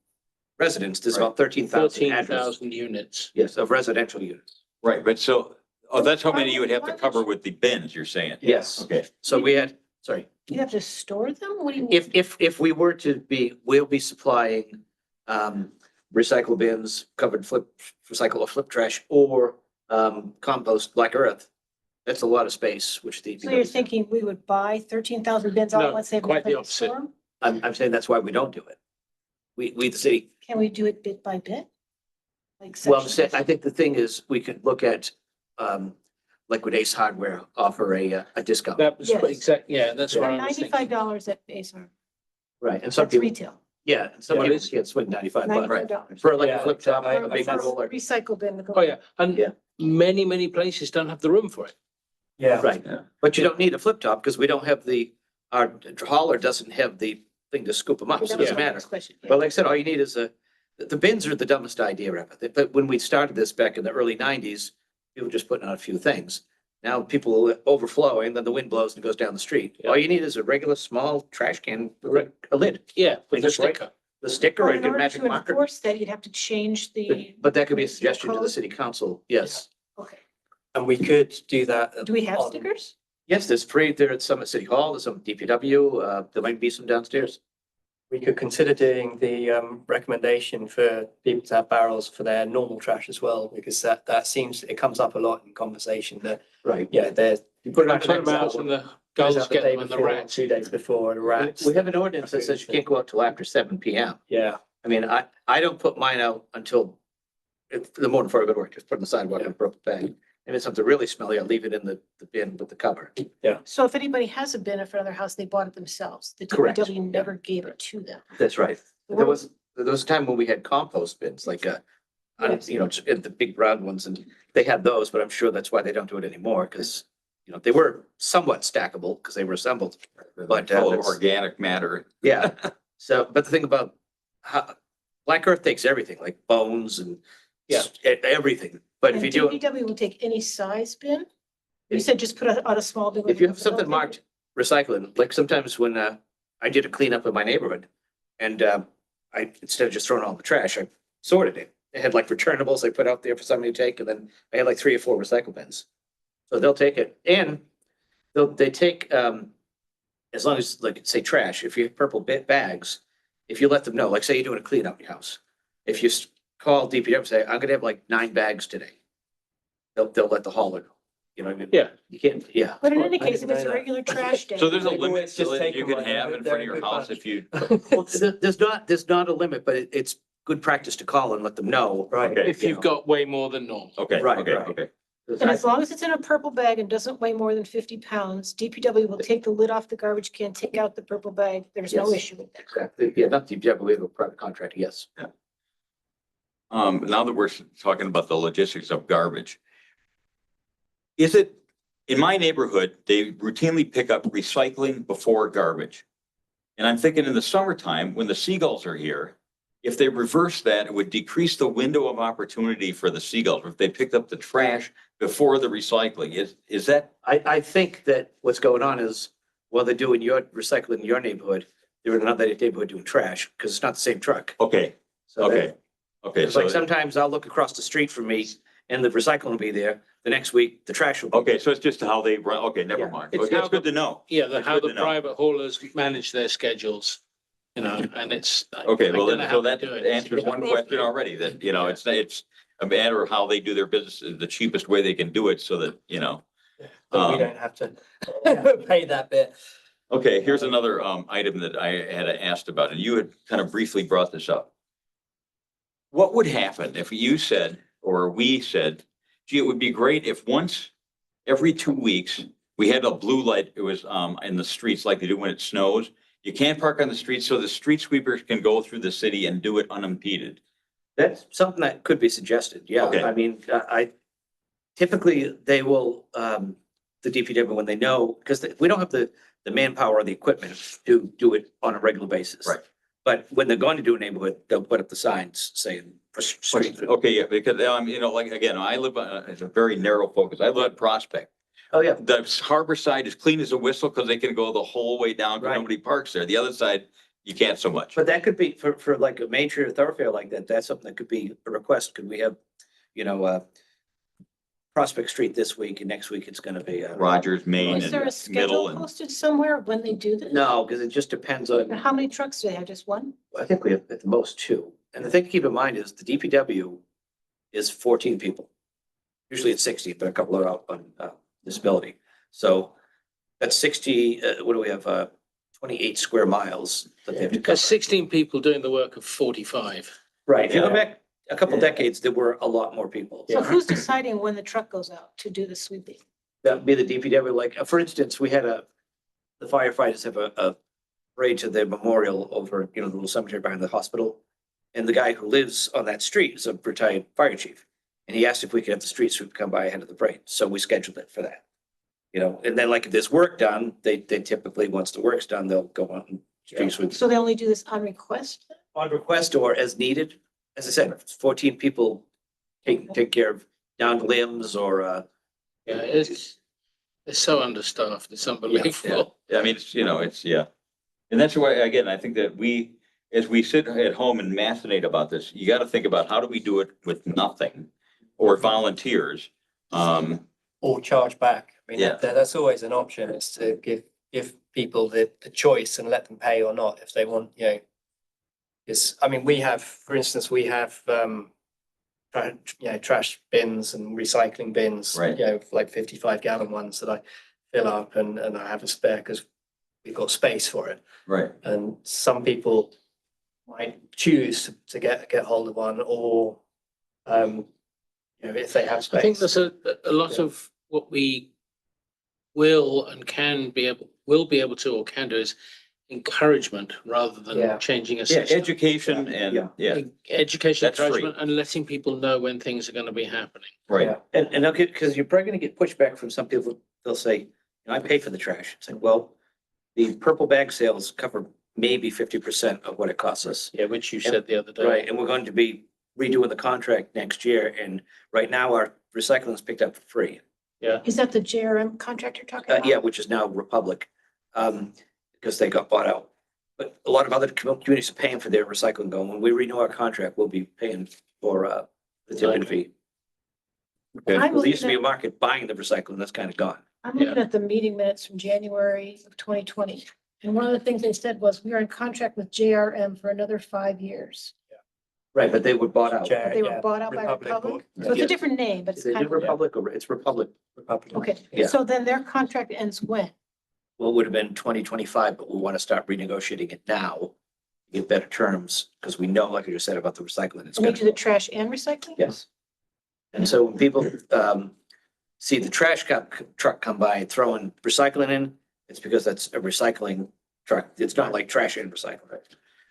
residents, there's about 13,000 addresses. 13,000 units. Yes, of residential units. Right, but so, that's how many you would have to cover with the bins, you're saying? Yes. Okay. So we had, sorry. You have to store them? What do you mean? If we were to be, we'll be supplying recycle bins, recycle or flip trash or compost Black Earth. That's a lot of space, which the. So you're thinking we would buy 13,000 bins all No, at once? They have quite the nothing to opposite. store 'em? I'm saying that's why we don't do it. We, the city, Can we do it bit by bit? Like well, section by I think the thing is, we could look at like would Ace Hardware offer a discount, That was Yes. exact, yeah, that's what I was thinking. $95 at Acer. right? And some That's people, retail. yeah, and some Yeah, it people is. can't swing 95 bucks $95. for like Yeah, a flip top, I- a big For a roller. Recycle bin. to go- Oh, yeah, and Yeah. many places don't have the room for it. Yeah. Right, Yeah. but you don't need a flip top because we don't have our hauler doesn't have the thing to scoop them up, so it That was doesn't my matter. next question, yeah. But like I said, all you need is the bins are the dumbest idea ever. But when we started this back in the early 90s, people were just putting out a few things. Now people are overflowing, then the wind blows and goes down the street. Yeah. All you need is a regular small trash can, with a lid, Yeah, with the Just right. sticker. the sticker, Well, or you in get a order magic to marker. enforce that, you'd have to change the. But that could be a municipal suggestion to the code. city council, yes. Okay. And we could do that. Do we have on- stickers? Yes, there's free, there at some at City Hall, there's some DPW, there might be some downstairs. We could consider doing the recommendation for people to have barrels for their normal trash as well, because that seems, it comes up a lot in conversation that, Right. yeah, there's. You Put them out and the gulls get them and the rats. 2 days before and rats. We have an ordinance that says you can't go out till after 7 PM. Yeah, I mean, I don't put mine out until the morning before I go to work, just put it on the sidewalk and put a bag. If it's something really smelly, I'll leave it in the bin with the cover. So if anybody has a bin in front of their house, they bought it themselves. The Correct. DPW never gave it to them. That's right. There was a time when we had compost bins, like, Yes. you know, the big brown ones, and they had those, but I'm sure that's why they don't do it anymore, because, you know, they were somewhat stackable because they were assembled. But, Full of that's- organic matter. Yeah, so, but the thing about how, Black Earth takes everything, like bones and Yeah. everything, but if And you do, it, DPW will take any size bin? You said just put out a small bin. if you have something marked recycling, like sometimes when, I did a cleanup in my neighborhood, and, I, instead of just throwing all the trash, I sorted it. They had like returnables they put out there for somebody to take, and then I had like 3 or 4 recycle bins. So they'll take it, and they take, as long as, like, say trash, if you have purple bags, if you let them know, like, say you're doing a cleanup in your house, if you call DPW and say, I'm gonna have like 9 bags today. They'll let the hauler know, you know what I mean? Yeah. You can't, yeah. But in Well, any I case, if didn't it's a know that. regular trash day. So there's a Maybe limit it's just that take you them can like have that. in They're front a of your good house bunch. if you, Well, there's not a limit, but it's good practice to call and let them know. Right. Okay. If you've got way more than normal. okay, Right, okay, right. okay. And as long as it's in a purple bag and doesn't weigh more than 50 pounds, DPW will take the lid off the garbage can, take out the purple bag. There's no Yes. issue with that. Exactly, yeah, not DPW, we have a private contractor, yes. Now that we're talking about the logistics of garbage. Is it, in my neighborhood, they routinely pick up recycling before garbage. And I'm thinking in the summertime, when the seagulls are here, if they reverse that, it would decrease the window of opportunity for the seagulls. If they picked up the trash before the recycling, is that, I think that what's going on is, while they're doing your recycling in your neighborhood, they're in another neighborhood doing trash, because it's not the same truck. okay, So that- okay, okay, It's so, like sometimes I'll look across the street from me and the recycling will be there. The next week, the trash will be. okay, so it's just how they run, okay, never Yeah. mind. It's Okay, how that's good to know. Yeah, That's how good the to know. private haulers manage their schedules, you know, and it's. Okay, I well, don't know then, how so they that do it. answers one question already, that, you know, it's a matter of how they do their business, the cheapest way they can do it so that, you know. But we Um, don't have to pay that bit. Okay, here's another item that I had asked about, and you had kind of briefly brought this up. What would happen if you said, or we said, gee, it would be great if once every 2 weeks, we had a blue light, it was in the streets like they do when it snows. You can't park on the streets, so the street sweepers can go through the city and do it unimpeded. That's something that could be suggested, yeah. Okay. I mean, I typically they will, the DPW, when they know, because we don't have the manpower or the equipment to do it on a regular basis. Right. But when they're going to do a neighborhood, they'll put up the signs saying. for street- Okay, yeah, because, you know, like, again, I live, it's a very narrow focus. I live at Prospect. Oh, yeah, The harbor side is clean as a whistle because they can go the whole way down because Right. nobody parks there. The other side, you can't so much. but that could be for like a major thoroughfare like that, that's something that could be a request. Could we have, you know, Prospect Street this week and next week it's gonna be, Rogers, Main Is there a and schedule Middle and, posted somewhere when they do this? no, because it just depends on. And how many trucks do they have? Just one? I think we have at the most 2. And the thing to keep in mind is the DPW is 14 people. Usually it's 60, but a couple are out on disability. So that's 60, what do we have, 28 square miles that they have to There's cover. 16 people doing the work of 45. Right, if you go Yeah. back a couple decades, there were a lot more people. So who's deciding when the truck goes out to do the sweeping? That'd be the DPW, like, for instance, we had the firefighters have a parade to their memorial over, you know, the little cemetery behind the hospital. And the guy who lives on that street is a retired fire chief. And he asked if we could have the street sweep come by ahead of the parade. So we scheduled it for that. You know, and then like if there's work done, they typically, once the work's done, they'll go on and street sweep So they only do this on request? on request or as needed. As I said, 14 people take care of downed limbs or, Yeah, it's so understaffed. It's unbelievable. I mean, it's, you know, it's, yeah. And that's why, again, I think that as we sit at home and machinate about this, you got to think about how do we do it with nothing or volunteers? Or charge back. I mean, Yeah. that's always an option, is to give people the choice and let them pay or not if they want, you know. It's, I mean, we have, for instance, we have, trash bins and recycling bins. Right. You know, like 55-gallon ones that I fill up and I have a spare because we've got space for it. Right. And some people might choose to get hold of one or, you know, if they have I think space. there's a lot of what we will and can be able, will be able to or can do is encouragement rather Yeah. than changing a Yeah, system. education and, yeah, Education, That's free. encouragement, and letting people know when things are gonna be happening. right. Yeah. And they'll get, because you're probably gonna get pushback from some people, they'll say, you know, I pay for the trash. It's like, well, the purple bag sales cover maybe 50% of what it costs us. Yeah, which you said the other day. Right, and we're going to be redoing the contract next year, and right now our recycling is picked up for free. Is that the JRM contract you're talking about? Yeah, which is now Republic, because they got bought out. But a lot of other communities are paying for their recycling going. When we renew our contract, we'll be paying for the tipping fee. Okay. I'm There used to be a looking at, market buying the recycling, that's kind of gone. I'm looking at the meeting minutes from January of 2020. And one of the things they said was, we are in contract with JRM for another 5 years. Right, but they were bought out. Yeah, But they were yeah. bought out by Republic Republic. bought- So it's Yeah. a different name, but Is it's it kind of, Republic or it's Republic? Republic. okay. Yeah. So then their contract ends when? Well, it would have been 2025, but we want to start renegotiating it now. To get better terms, because we know, like I just said about the recycling, it's And they gonna. do the trash and recycling? Yes. And so when people see the truck come by throwing recycling in, it's because that's a recycling truck. It's not like trash and recycling.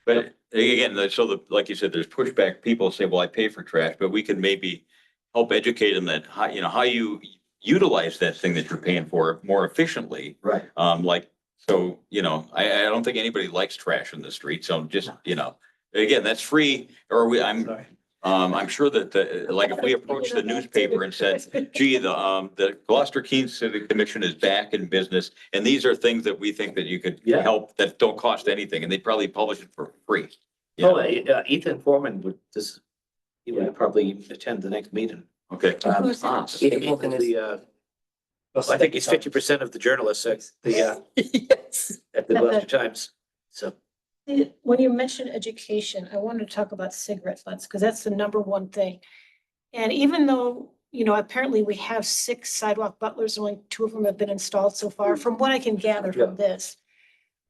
But again, so like you said, there's pushback. People say, well, I pay for trash, but we could maybe help educate them that how, how you utilize that thing that you're paying for more efficiently. Right. Like, so, I don't think anybody likes trash in the street. So just, again, that's free or Sorry. I'm sure that like if we approach the newspaper and said, gee, the Gloucester Keene City Commission is back in business. And these are things that we think that you could Yeah. help that don't cost anything. And they'd probably publish it for free. you know? Ethan Foreman he would probably attend the next meeting. Okay. Who's that? Ethan is I think he's 50% of the journalists at Yes. the Gloucester Times. So, When you mentioned education, I wanted to talk about cigarette butts, because that's the number one thing. And even though, apparently we have 6 sidewalk butlers, only 2 of them have been installed so far, from what I can gather from this.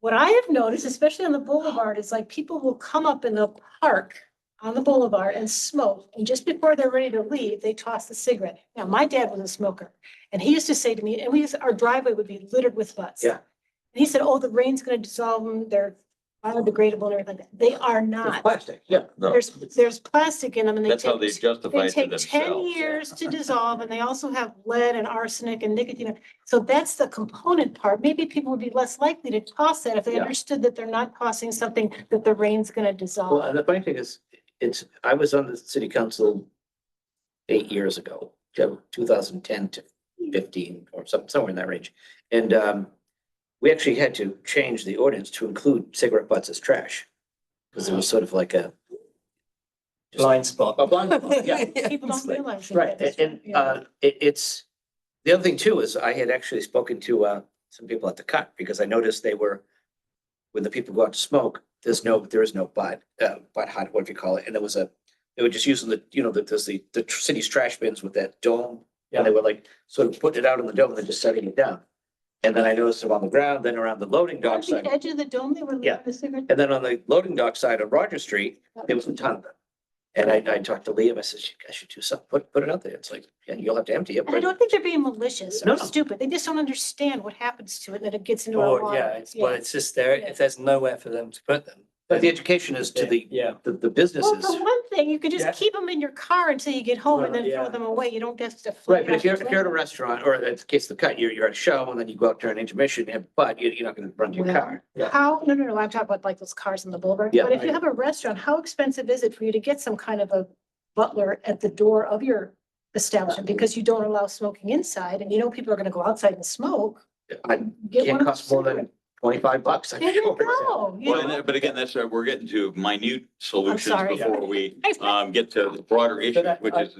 What I have noticed, especially on the boulevard, is like people will come up in the park on the boulevard and smoke, and just before they're ready to leave, they toss the cigarette. Now, my dad was a smoker, and he used to say to me, and our driveway would be littered with butts. Yeah. And he said, oh, the rain's gonna dissolve them, they're biodegradable and everything. They are it's not. plastic, yeah. No, There's plastic in them, and that's how they justify they it to take 10 themselves. years to dissolve, and they also have lead and arsenic and nicotine. So that's the component part. Maybe people would be less likely to toss that if they Yeah. understood that they're not tossing something that the rain's gonna Well, dissolve. and the funny thing is, I was on the city council 8 years ago, 2010 to 15 or somewhere in that range. And we actually had to change the ordinance to include cigarette butts as trash. Because it was sort of like a. Blind spot. A blind spot, yeah. People don't realize. that Right, that's and yeah. it's, the other thing too is I had actually spoken to some people at the cut because I noticed they were, when the people go out to smoke, there is no butt hot, whatever you call it, and they were just using there's the city's trash bins with that dome. And they were like sort of putting it out on the dome and then just setting it down. And then I noticed them on the ground, then around the loading dock On side, the edge of the dome, they were Yeah. leaving the cigarette. and then on the loading dock side of Roger Street, there was a ton of them. And I talked to Liam, I said, you guys should do something, put it out there. It's like, yeah, you'll have to empty it. And I don't think they're being malicious No, or no. stupid. They just don't understand what happens to it, and that it gets into our Or, water. yeah, it's just there, if there's nowhere for them to put them. But the education is to the Yeah. businesses. Well, for one thing, you could Yeah. just keep them in your car until you get home and Well, then throw yeah. them away. You don't have to. Right, flip but if you're out the at a window. restaurant, or in the case of the cut, you're at a show, and then you go out during intermission, but you're not gonna run to your Well, car. How, no, I'm talking about like those cars on the boulevard. Yeah, But if you right. have a restaurant, how expensive is it for you to get some kind of a butler at the door of your establishment? Because you don't allow smoking inside, and people are gonna go outside and smoke. I Get one can't of cost those more than $25. I'm There you sure. go. you Well, know? but again, that's, we're getting to minute solutions sorry. before we, get to the broader issue, which is,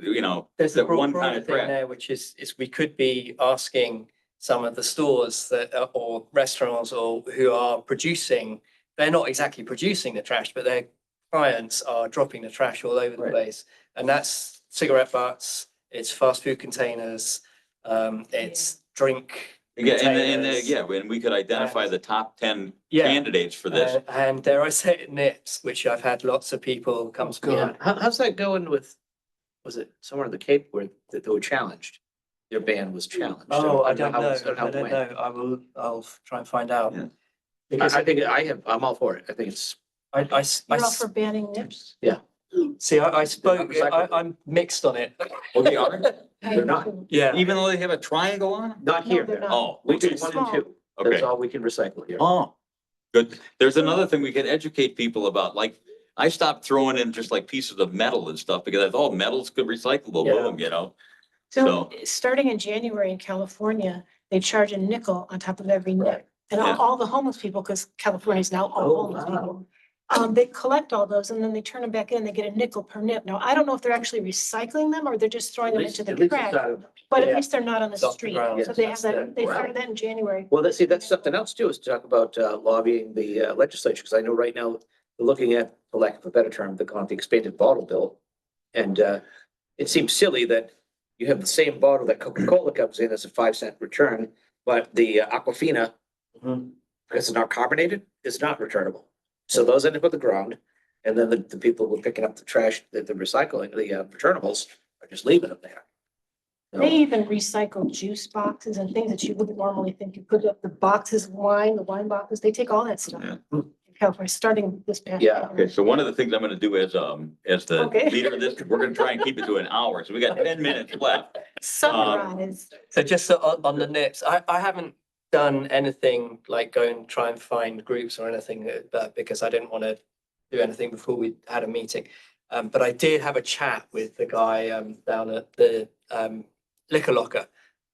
There's a that one broader kind of thing crap. there, which is we could be asking some of the stores or restaurants or who are producing, they're not exactly producing the trash, but their clients are dropping the trash all over the Right. place. And that's cigarette butts, it's fast food containers, it's drink. Yeah, containers. and we could identify the top 10 Yeah. candidates for this. And dare I say it, nips, which I've had lots of people come to me. How's that going with was it somewhere in the Cape where they were challenged? Their ban was challenged. Oh, I don't how know. it's- how I it don't went. know. I'll try and find out. Yeah. Because I think I'm all for it. I think it's, I You're all for banning nips? see, I spoke, recyclable. I'm mixed on it. Oh, they are? They're not. Yeah. Even though they have a triangle on them? not No, here. they're not. Oh, We do okay. one and two. Okay. That's all we can recycle here. Oh, good. There's another thing we can educate people about, like, I stopped throwing in just like pieces of metal and stuff because I thought, oh, metal's good recyclable, Yeah. boom, you know? So starting in January in California, they charge a nickel on top of every nip. And Yeah. all the homeless people, because California is now all Oh, homeless wow. people. They collect all those and then they turn them back in, they get a nickel per nip. Now, I don't know if they're actually recycling them or they're just throwing At them least- into at the least it's trash. out of- But at Yeah. least they're not on the It's off the street. ground. So they have Yes, that, they wow. started that in January. Well, let's see, that's something else too, is to talk about lobbying the legislature, because I know right now, we're looking at, for lack of a better term, the expanded bottle bill. And it seems silly that you have the same bottle that Coca-Cola comes in as a 5 cent return, but the Aquafina, Mhm. because it's not carbonated, is not returnable. So those end up on the ground, and then the people who are picking up the trash, the recycling, the returnables are just leaving them there. They even recycle juice boxes and things that you wouldn't normally think you could. The boxes of wine, the wine boxes, they take all that stuff. Yeah. in California, starting this past. Yeah, January. Okay, so one of the things I'm gonna do as the Okay. leader of this, we're gonna try and keep it to an hour, so we got 10 minutes left. Sunrise. So just on the nips, I haven't done anything like go and try and find groups or anything because I didn't want to do anything before we had a meeting. But I did have a chat with the guy down at the liquor locker.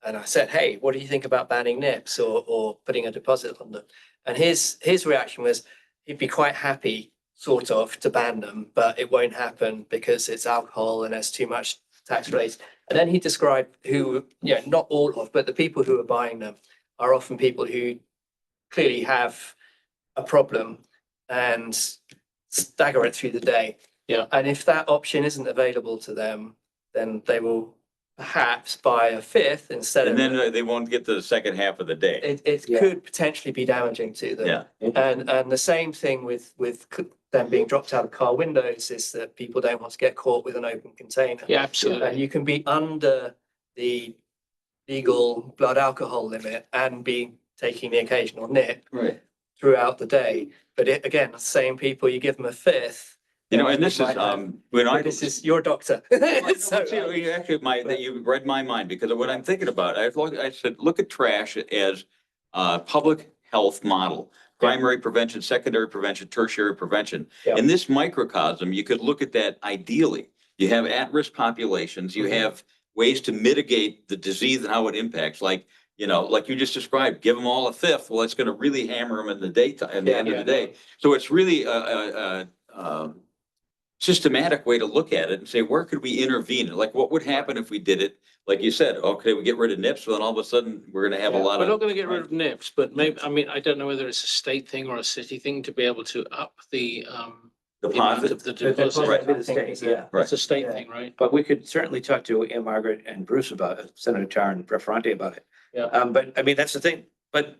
And I said, hey, what do you think about banning nips or putting a deposit on them? And his reaction was he'd be quite happy, sort of, to ban them, but it won't happen because it's alcohol and there's too much tax rates. And then he described who, not all of, but the people who are buying them are often people who clearly have a problem and stagger it through the day. Yeah. And if that option isn't available to them, then they will perhaps buy a fifth instead And of. then they won't get to the second half of the day. It Yeah. could potentially be damaging to them. Yeah. And the same thing with them being dropped out of car windows is that people don't want to get caught with an open container. Yeah, And absolutely. you can be under the legal blood alcohol limit and be taking the occasional nip Right. throughout the day. But again, the same people, you give them a fifth. You know, and this is, might have- when I. But this is your doctor. So- Actually, you've read my mind, because of what I'm thinking about, I said, look at trash as a public health model. Primary prevention, secondary prevention, tertiary prevention. Yeah. In this microcosm, you could look at that ideally. You have at-risk populations, you have ways to mitigate the disease and how it impacts, like you just described, give them all a fifth. Well, it's gonna really hammer them in the daytime, at the end of the day. So it's really a systematic way to look at it and say, where could we intervene? Like, what would happen if we did it? Like you said, okay, we get rid of nips, so then all of a sudden, we're gonna have a Yeah, lot We're of. not gonna get rid of nips, but maybe, I mean, I don't know whether it's a state thing or a city thing to be able to up the amount Deposit. of the The deposit. Right. deposit, I think, is a- Right. It's a state Yeah. thing, right? But we could certainly talk to Ann Margaret and Bruce about it, Senator Tar and Preferente about it. Yeah. But I mean, that's the thing, but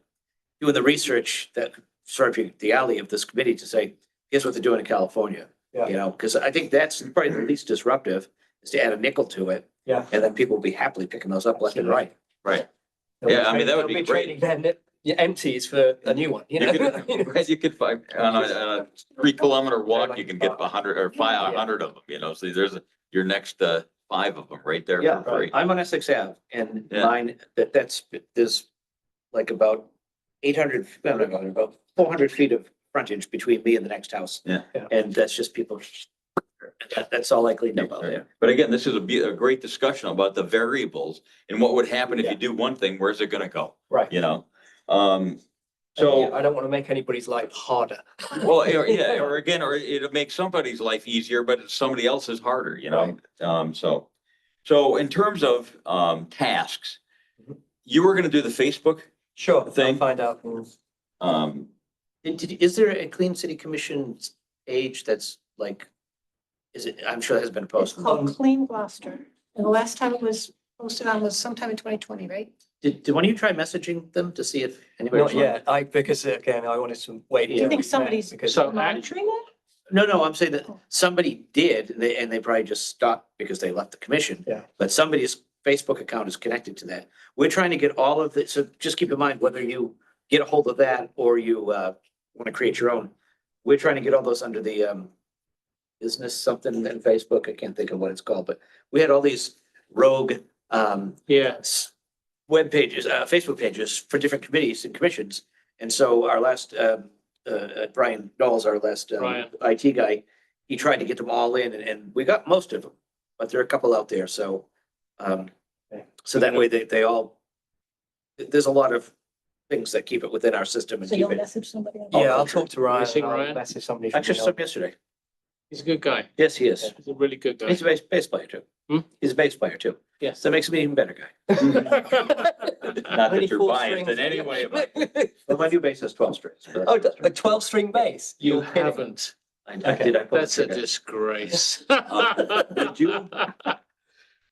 doing the research that sort of the alley of this committee to say, here's what they're doing in California. Yeah. You know, because I think that's probably the least disruptive is to add a nickel to it. Yeah. And then people will be happily picking those up left and right. Right. Yeah, I mean, that would be They'll great. trading their empties for a new one, You could, you could find, on a 3 kilometer walk, you can get 100 or 500 of them, so your next 5 of them right there Yeah, for free. I'm on Essex Ave and Yeah. mine, there's like about 800, no, no, no, about 400 feet of frontage between me and the next house. Yeah. Yeah. And that's just people, that's all I cleaned up out there. But again, this is a great discussion about the variables and what would happen if you do one thing, where's it gonna go, Right. So, I don't want to make anybody's life harder. well, or again, or it'll make somebody's life easier, but it's somebody else's harder, So in terms of tasks, you were gonna do the Facebook, Sure, I'll Thing. find out. um, Is there a Clean City Commission page that's like, I'm sure it has been It's posted. called Clean Gloucester. And the last time it was posted on was sometime in 2020, right? Did one of you try messaging them to see if anybody? Not yet, because again, I wanted to wait. Do you think somebody's because So- monitoring it? No, I'm saying that somebody did, and they probably just stopped because they left the commission. Yeah. But somebody's Facebook account is connected to that. We're trying to get all of it, so just keep in mind whether you get a hold of that or you want to create your own. We're trying to get all those under the business something in Facebook. I can't think of what it's called, but we had all these rogue Yeah, web pages, Facebook pages for different committees and commissions. And so our last Brian Knowles, our last Brian. IT guy, he tried to get them all in and we got most of them, but there are a couple out there. So so that way they all, there's a lot of things that keep it within our system and So keep you'll it. message somebody. Yeah, I'll talk to Ryan. You see and I'll Ryan? Message somebody. from Actually, the some yesterday. he's a good guy. Yes, he is. He's a really good guy. He's a bass player too. Hmm? He's a bass player too. Yes. So that makes him an even better guy. Not Many that you're full biased in strings. any way. But Well, my new bass has 12 strings. but- Oh, a 12-string bass? You You're kidding. haven't. I Okay. did. I put That's it a together. disgrace. Would you,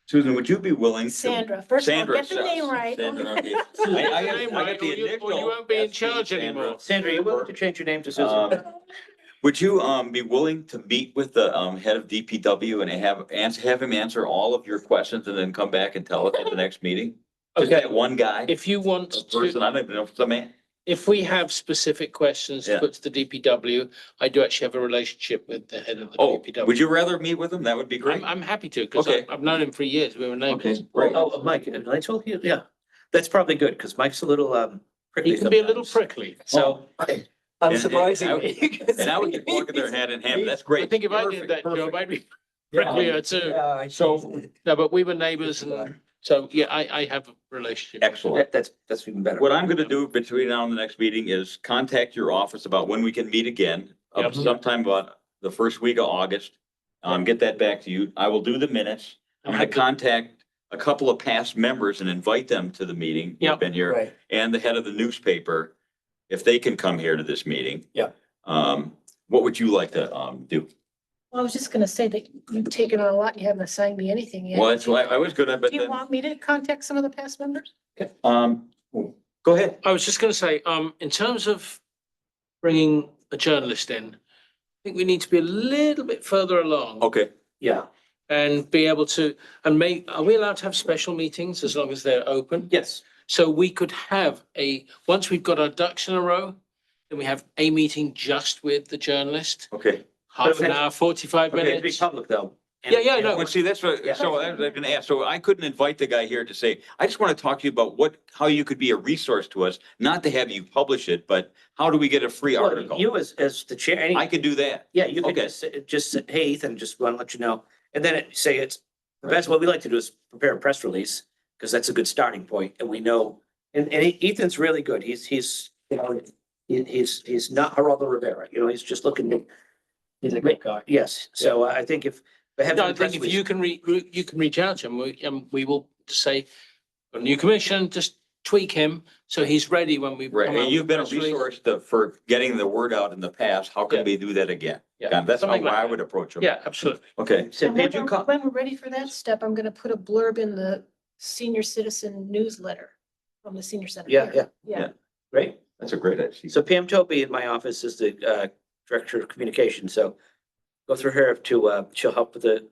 Susan, would you be willing to? Sandra, first of all, Sandra, get the name right. Sandra, okay. Name I right, got the or you initial. won't be in SG, charge Sandra. anymore. Sandra, you willing to change your name to Um, Susan? Would you be willing to meet with the head of DPW and have him answer all of your questions and then come back and tell us at the next meeting? Just Okay. that one guy, If you want a person, to, I don't even know if it's a man. if we have specific questions to Yeah. put to the DPW, I do actually have a relationship with the head of the Oh, DPW. would you rather meet with him? That would be great. I'm happy to, because Okay. I've known him for years. We were neighbors. Okay, great. Oh, Mike, did I tell you? Yeah, that's probably good because Mike's a little prickly. He can be a little sometimes. prickly. So, Unsurprisingly. And I would get working their hand in hand. That's I great. think if I did that job, I'd be pricklier too. So, no, but we were neighbors and so, yeah, I have a relationship. Excellent. that's even better. What I'm gonna do between now and the next meeting is contact your office about when we can meet again. Yep. Sometime about the first week of August. Get that back to you. I will do the minutes. I'm gonna contact a couple of past members and invite them to the meeting. who've Yep. Been here, Right. and the head of the newspaper, if they can come here to this meeting. Yeah. What would you like to, do? Well, I was just gonna say that you've taken on a lot. You haven't assigned me anything yet. Well, that's why I was gonna, but Do you then, want me to contact some of the past members? go ahead. I was just gonna say, in terms of bringing a journalist in, I think we need to be a little bit further along Okay, Yeah, and be able to, are we allowed to have special meetings as long as they're open? yes. So we could have once we've got our ducks in a row, then we have a meeting just with the journalist, okay. half an hour, 45 Okay, it'd be minutes. public though. Yeah, no. Well, see, that's what, Yeah. so I was gonna ask, so I couldn't invite the guy here to say, I just want to talk to you about how you could be a resource to us, not to have you publish it, but how do we get a free Well, article? You as the chair, I could do that. yeah, you could Okay. just say, hey, Ethan, just want to let you know. And then say it's, the best, what we like to do is prepare a press release, because that's a good starting point, and we know, and Ethan's really good. He's, you know, he's not Geraldo Rivera, you know, he's just looking, He's a good guy. yes. So I think if. they have No, the I press think if release- you can reach out to him, we will say, a new commission, just tweak him, so he's ready when we. Right, come out and you've with been a press release. resource for getting the word out in the past. How can Yeah. we do that again? Yeah, Yeah, that's how something like I that. would approach it. Yeah, absolutely. Okay, Said, And Paige, you call, when we're ready for that step, I'm gonna put a blurb in the senior citizen newsletter from the senior center. yeah, here. yeah, Yeah. great. that's a great idea. So Pam Toby in my office is the director of communication, so go through her to, she'll help with the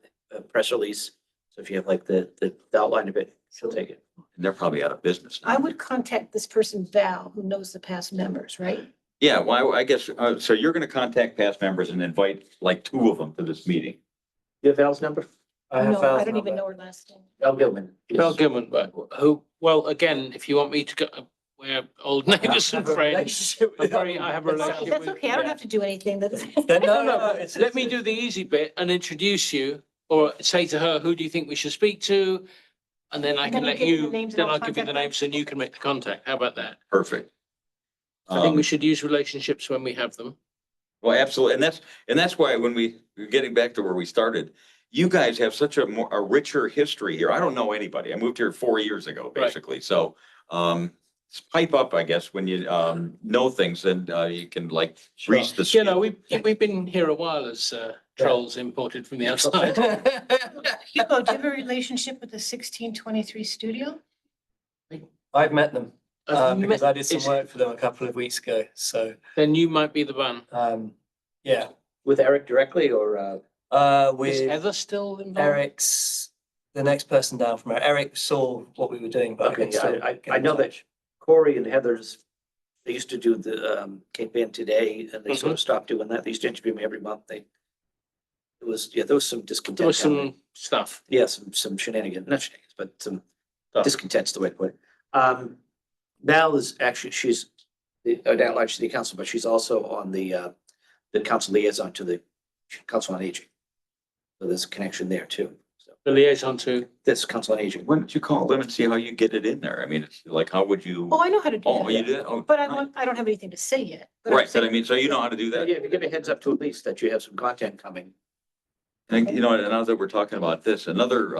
press release. So if you have like the outline of it, she'll take it. They're probably out of business now. I would contact this person, Val, who knows the past members, right? Yeah, well, I guess, so you're gonna contact past members and invite like two of them to this meeting. You have Val's number? I have No, Val's I don't even number. know her last name. Val Gilman. Bill Gilman, but well, again, if you want me to go, we're old neighbors and friends. I have a relationship That's with. okay. I don't have to do anything. No, it's. Let me do the easy bit and introduce you, or say to her, who do you think we should speak to? And then I And can then let you give me the you, names and then I'll I'll give you the contact them. names and you can make the contact. How about that? Perfect. I think we should use relationships when we have them. Well, absolutely. And that's why when we're getting back to where we started, you guys have such a richer history here. I don't know anybody. I moved here 4 years ago, Right. basically. So, pipe up, I guess, when you, know things and, you can like reach the. You know, we've been here a while as trolls imported from the outside. Hugo, do you have a relationship with the 1623 studio? I've met them, because I did some It's- work for them a couple of weeks ago, so, Then you might be the one. yeah. with Eric directly or, Is With Heather still involved? Eric's, the next person down from Eric saw what we were doing, but I okay, can still. I get I in know that touch. Corey and Heather's, they used to do the Cape Ann Today and they sort of stopped doing that. They used to interview me every month. It was, yeah, there was some discontent. There was down there. some stuff. Yeah, some shenanigans, not shenanigans, but some Stuff. discontent's the way to put it. Val is actually, she's the at-large city council, but she's also on the council liaison to the Council on Aging. So there's a connection there too. So The liaison to, this Council on Aging. Why don't you call them and see how you get it in there? I mean, it's like, how would you? Oh, I know how to do Oh, you that, did? Oh, but right. I don't have anything to say yet. But I'm Right, but I saying- mean, so you know how to do Yeah, that? if you give a heads up to at least that you have some content coming. And you know, and now that we're talking about this, another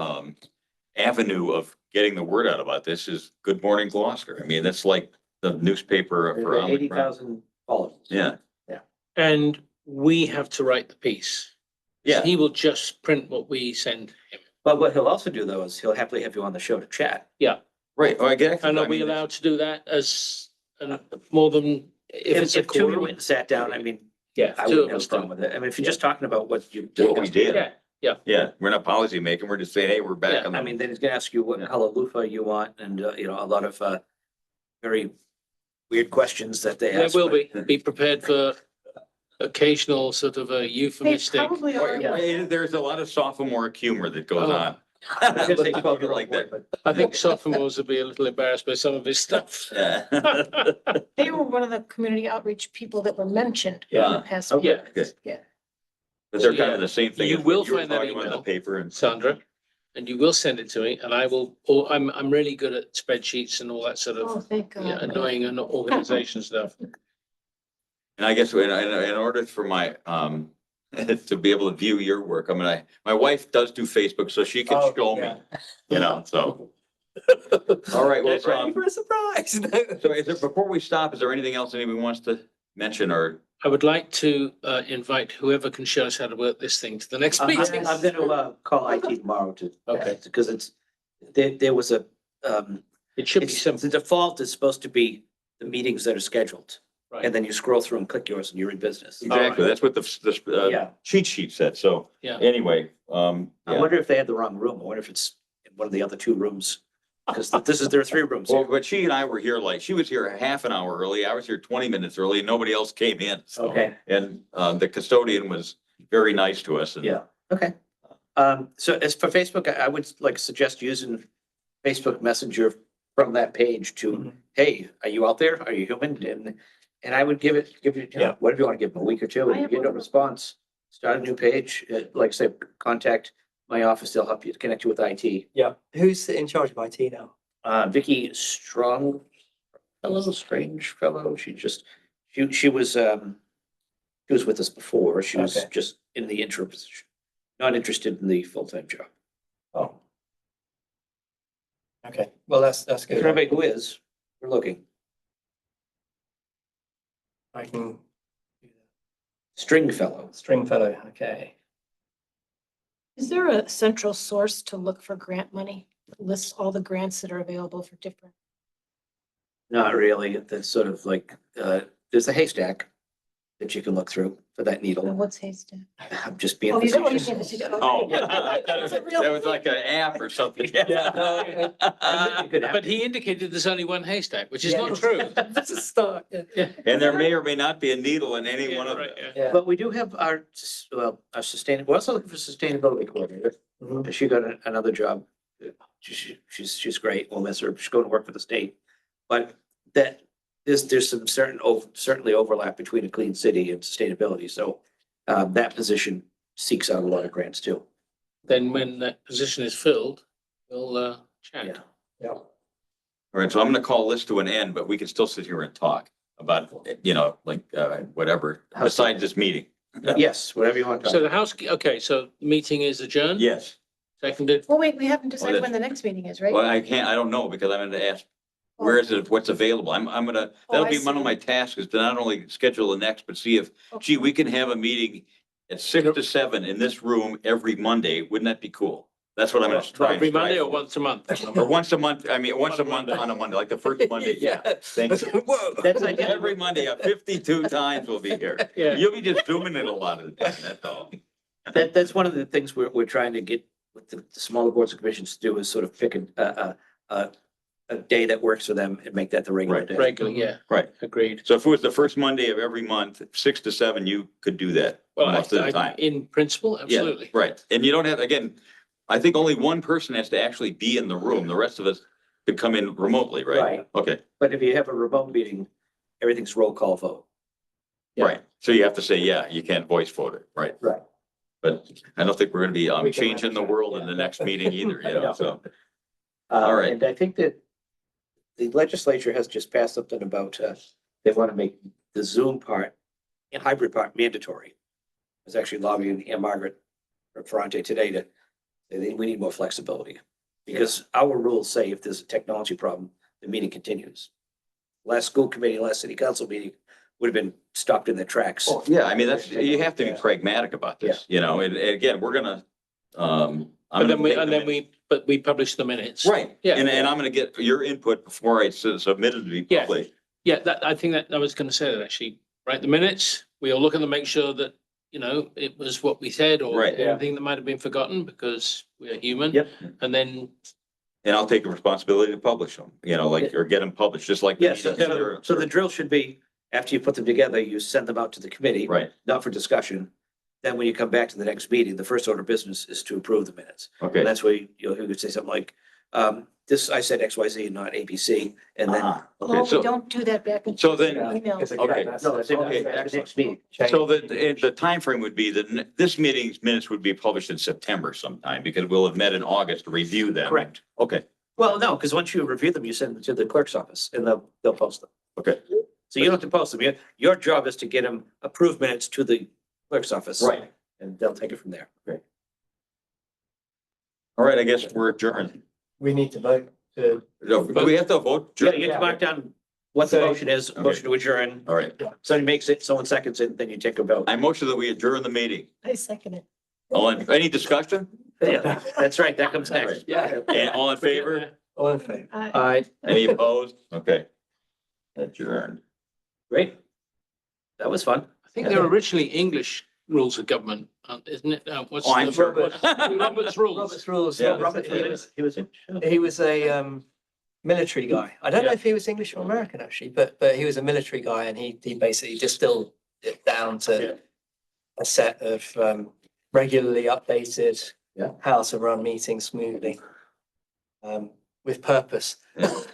avenue of getting the word out about this is Good Morning Gloucester. I mean, that's like the newspaper for on the Eighty ground. thousand followers. Yeah, and we have to write the piece. yeah. He will just print what we send him. But what he'll also do though is he'll happily have you on the show to chat. Right. Oh, I get it. And are I we mean, allowed to do that as more than, if it's a If two you quarter? went and sat down, I mean, Yeah, I two wouldn't of have us a problem do. with it. I mean, if you're just talking about what you. What we did. Yeah, Yeah, we're not policy making. We're just saying, hey, we're back Yeah, on I the. mean, then he's gonna ask you what Yeah. color loofah you want and, you know, a lot of, very weird questions that they there ask. will but- be prepared for occasional sort of a They euphemistic. probably are. There's a lot of sophomore humor that goes Oh. on. I was gonna say Let's 12 keep it like that. but I think sophomores will be a little embarrassed by some of his stuff. Yeah. They were one of the community outreach people that were mentioned in Yeah. the past. Okay. Yeah. weeks. Yeah. But they're kind of the same thing. You as will what were find that talking about in email. the paper and. Sandra, and you will send it to me and I will, or I'm really good at spreadsheets and all that sort Oh, of thank yeah, God. annoying and organization stuff. And I guess in order for my, to be able to view your work, I mean, my wife does do Facebook, so she can Oh, show me, yeah. you know, so. All right, well, Get ready so, for a surprise. so is there, before we stop, is there anything else anyone wants to mention or? I would like to invite whoever can show us how to work this thing to the next meeting. I'm gonna, call IT tomorrow to. Okay. Because it's, there was a, It should be it's, simple, the default is supposed to be the meetings that are scheduled. right? And then you scroll through and click yours and you're in business. Exactly, that's what the Yeah. cheat sheet said, so, Yeah. anyway, I yeah. wonder if they had the wrong room. I wonder if it's in one of the other two rooms. Because there are three rooms. Well, here. but she and I were here like, she was here a half an hour early, I was here 20 minutes early, and nobody else came in, so. Okay, And, the custodian was very nice to us and. yeah, okay. So as for Facebook, I would like suggest using Facebook Messenger from that page to, Mhm. hey, are you out there? Are you human? And I would give you, you Yeah. know, whatever you want to give them, a week or two. I If you have get no one. response, start a new page. Like I said, contact my office. They'll help you to connect you with IT. Yeah, who's in charge of IT now? Vicky Strong, strange fellow. She was with us before. She was Okay. just in the interim position, not interested in the full-time job. Oh. Okay, well, that's If good. anybody who is, we're looking. I can. Stringfellow. Stringfellow, okay. Is there a central source to look for grant money? Lists all the grants that are available for different. Not really. That's sort of like, there's a haystack that you can look through for that needle. What's Haystack? I'm just being Oh, you don't want facetious. to give it to. Oh, Is it real? that was like an app or something. You could have- But he indicated there's only one haystack, which is Yeah. not true. That's a start, yeah. And there may or may not be a needle in any Yeah, one of right, them. yeah. Yeah. But we do have our, our we're also looking for sustainability coordinator. Mhm. She got another job. She's great. We'll miss her. She's going to work for the state. But that, there's some certainly overlap between a clean city and sustainability. So that position seeks out a lot of grants too. Then when that position is filled, we'll chat. Yeah. Yeah. All right, so I'm gonna call this to an end, but we can still sit here and talk about, you know, like, whatever, besides this meeting. Yes, whatever you want to So talk. the house, okay, so the meeting is adjourned? Yes, Seconded? Well, wait, we haven't decided that's- when the next meeting is, right? well, I don't know, because I'm gonna ask, where is it, what's available? I'm gonna, that'll I be one of see. my tasks, is to not only schedule the next, but see if, gee, we can have a meeting at 6 to 7 in this room every Monday, wouldn't that be cool? That's what I'm gonna try. and Every Monday strive or for. once a month? Or once a month, I mean, once a On a month Monday. on a Monday, like the first Monday, yeah. Thank you. Whoa. That's like Every Monday, 52 times we'll be here. Yeah. You'll be just zooming it a lot of the time, that's all. That's one of the things we're trying to get with the smaller boards and commissions to do is sort of pick a day that works for them and make that the regular Right. day. Regularly, yeah, Right. agreed. So if it was the first Monday of every month, 6 to 7, you could do that Well, most of the time. in principle, Yeah, absolutely. right. And you don't have, again, I think only one person has to actually be in the room. The rest of us could come in remotely, right? Right. Okay, But if you have a remote meeting, everything's roll call vote. Yeah. right. So you have to say, yeah, you can't voice vote it, right? Right. But I don't think we're gonna be We can changing the manage that, world in yeah. the next meeting either, you know, so. All right. And I think that the legislature has just passed something about, they want to make the Zoom part and hybrid part mandatory. I was actually lobbying Ann Margaret Ferrante today to, we need more flexibility. Because our rules say if there's a technology problem, the meeting continues. Last school committee, last city council meeting would have been stopped in their tracks. Well, yeah, I mean, that's, you have to be pragmatic about this, you know, and again, we're gonna, I'm But then gonna take the but we publish the minutes. Right, Yeah. and I'm gonna get your input before I submit it to be Yeah. published. Yeah, I think that, I was gonna say that actually, write the minutes, we'll look at them, make sure that, you know, it was what we said or Right. Yeah. anything that might have been forgotten because we are human. Yep. And then, And I'll take the responsibility to publish them, you know, like, or get them published, just like. the Yes, meetings that are- so the drill should be, after you put them together, you send them out to the committee. Right, Not for discussion. Then when you come back to the next meeting, the first order of business is to approve the minutes. okay. And that's where you could say something like, this, I said XYZ, not ABC, and then. Ah, No, Okay, we so, don't do that back in. so then, Emails. Okay. No, it's Okay, the excellent. next meeting. so the timeframe would be that this meeting's minutes would be published in September sometime, because we'll have met in August to review them. Correct. Okay, Well, no, because once you review them, you send them to the clerk's office and they'll post them. okay, So you don't have to post them. Your job is to get them approved minutes to the clerk's office. right, And they'll take it from there. all right, I guess we're adjourned. We need to vote to. Do we have to vote? Yeah, you have to mark down what the So- motion is, Okay. motion to adjourn. All right, Somebody makes it, someone seconds it, then you take a vote. I motion that we adjourn the meeting. I second it. Any discussion? Yeah, that's right. That comes next. Yeah. And all in favor? All in favor? Aye. Any opposed? Okay. Adjourned. Great. That was fun. I think they're originally English rules of government, isn't it? What's Oh, I'm the- sure. what's Robert's rules. Robert's rules. Yeah. Robert, he was in. He was a military guy. I don't know if he was English or American actually, but he was a military guy and he basically distilled it down Yeah. to a set of regularly updated Yeah. how to run meetings smoothly with purpose.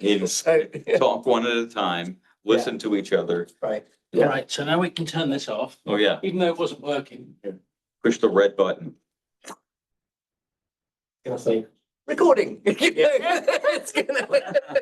You So, talk one at a time, listen to each other. right. All right, so now we can turn this off, Oh, yeah, even though it wasn't working. push the red button. Gonna say recording. It's gonna.